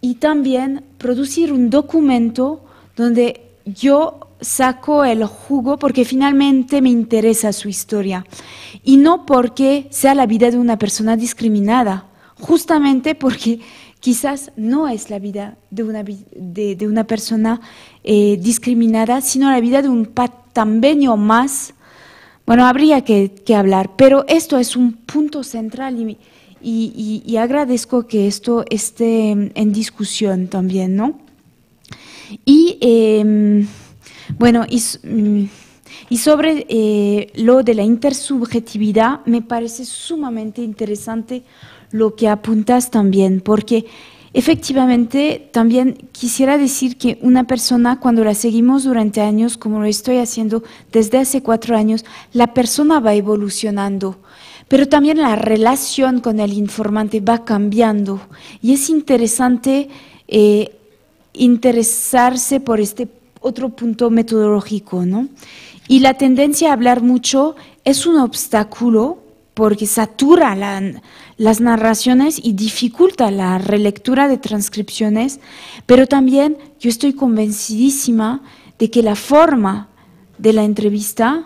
S3: y también producir un documento donde yo saco el jugo porque finalmente me interesa su historia y no porque sea la vida de una persona discriminada, justamente porque quizás no es la vida de una persona discriminada, sino la vida de un patambeño más. Bueno, habría que hablar, pero esto es un punto central y agradezco que esto esté en discusión también, ¿no? Y bueno, y sobre lo de la intersubjetividad, me parece sumamente interesante lo que apuntas también, porque efectivamente también quisiera decir que una persona, cuando la seguimos durante años, como lo estoy haciendo desde hace 4 años, la persona va evolucionando, pero también la relación con el informante va cambiando y es interesante interesarse por este otro punto metodológico, ¿no? Y la tendencia a hablar mucho es un obstáculo porque satura las narraciones y dificulta la relectura de transcripciones, pero también yo estoy convencidísima de que la forma de la entrevista,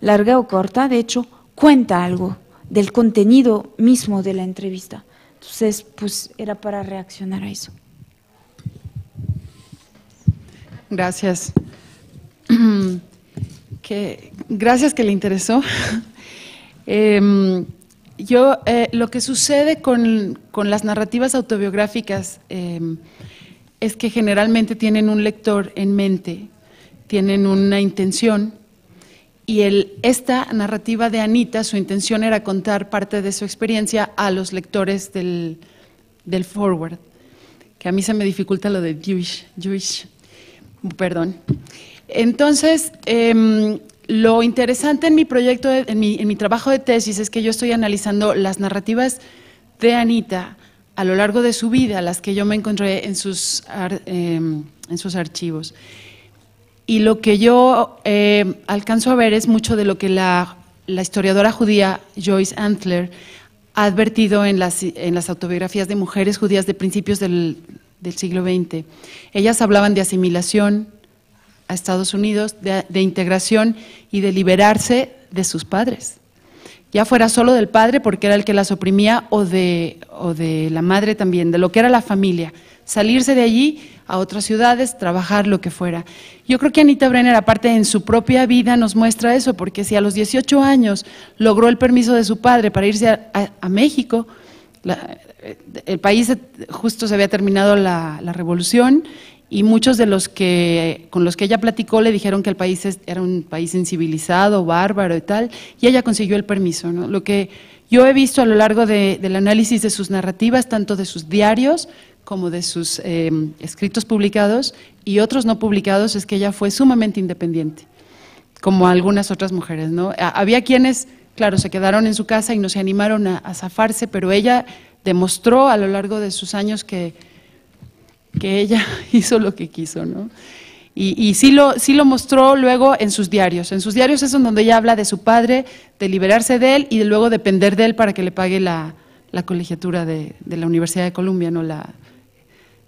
S3: larga o corta, de hecho, cuenta algo del contenido mismo de la entrevista. Entonces, pues era para reaccionar a eso.
S5: Gracias. Gracias que le interesó. Lo que sucede con las narrativas autobiográficas es que generalmente tienen un lector en mente, tienen una intención, y esta narrativa de Anita, su intención era contar parte de su experiencia a los lectores del forward, que a mí se me dificulta lo de Jewish, perdón. Entonces, lo interesante en mi proyecto, en mi trabajo de tesis, es que yo estoy analizando las narrativas de Anita a lo largo de su vida, las que yo me encontré en sus archivos. Y lo que yo alcanzo a ver es mucho de lo que la historiadora judía Joyce Antler ha advertido en las autobiografías de mujeres judías de principios del siglo XX. Ellas hablaban de asimilación a Estados Unidos, de integración y de liberarse de sus padres. Ya fuera solo del padre, porque era el que las oprimía, o de la madre también, de lo que era la familia. Salirse de allí a otras ciudades, trabajar, lo que fuera. Yo creo que Anita Brenner, aparte en su propia vida, nos muestra eso, porque si a los 18 años logró el permiso de su padre para irse a México, el país justo se había terminado la revolución, y muchos de con los que ella platicó le dijeron que el país era un país incivilizado, bárbaro y tal, y ella consiguió el permiso, ¿no? Lo que yo he visto a lo largo del análisis de sus narrativas, tanto de sus diarios como de sus escritos publicados y otros no publicados, es que ella fue sumamente independiente, como algunas otras mujeres, ¿no? Había quienes, claro, se quedaron en su casa y no se animaron a zafarse, pero ella demostró a lo largo de sus años que ella hizo lo que quiso, ¿no? Y sí lo mostró luego en sus diarios. En sus diarios es donde ella habla de su padre, de liberarse de él y de luego depender de él para que le pague la colegiatura de la Universidad de Columbia, ¿no?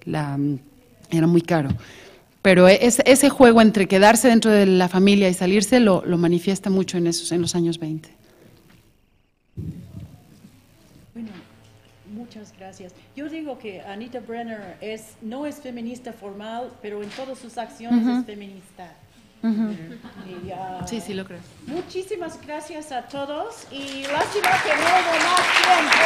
S5: Era muy caro. Pero ese juego entre quedarse dentro de la familia y salirse lo manifiesta mucho en los años 20.
S11: Bueno, muchas gracias. Yo digo que Anita Brenner no es feminista formal, pero en todas sus acciones es feminista.
S5: Sí, sí lo creo.
S2: Muchísimas gracias a todos y lástima que no hubo más tiempo.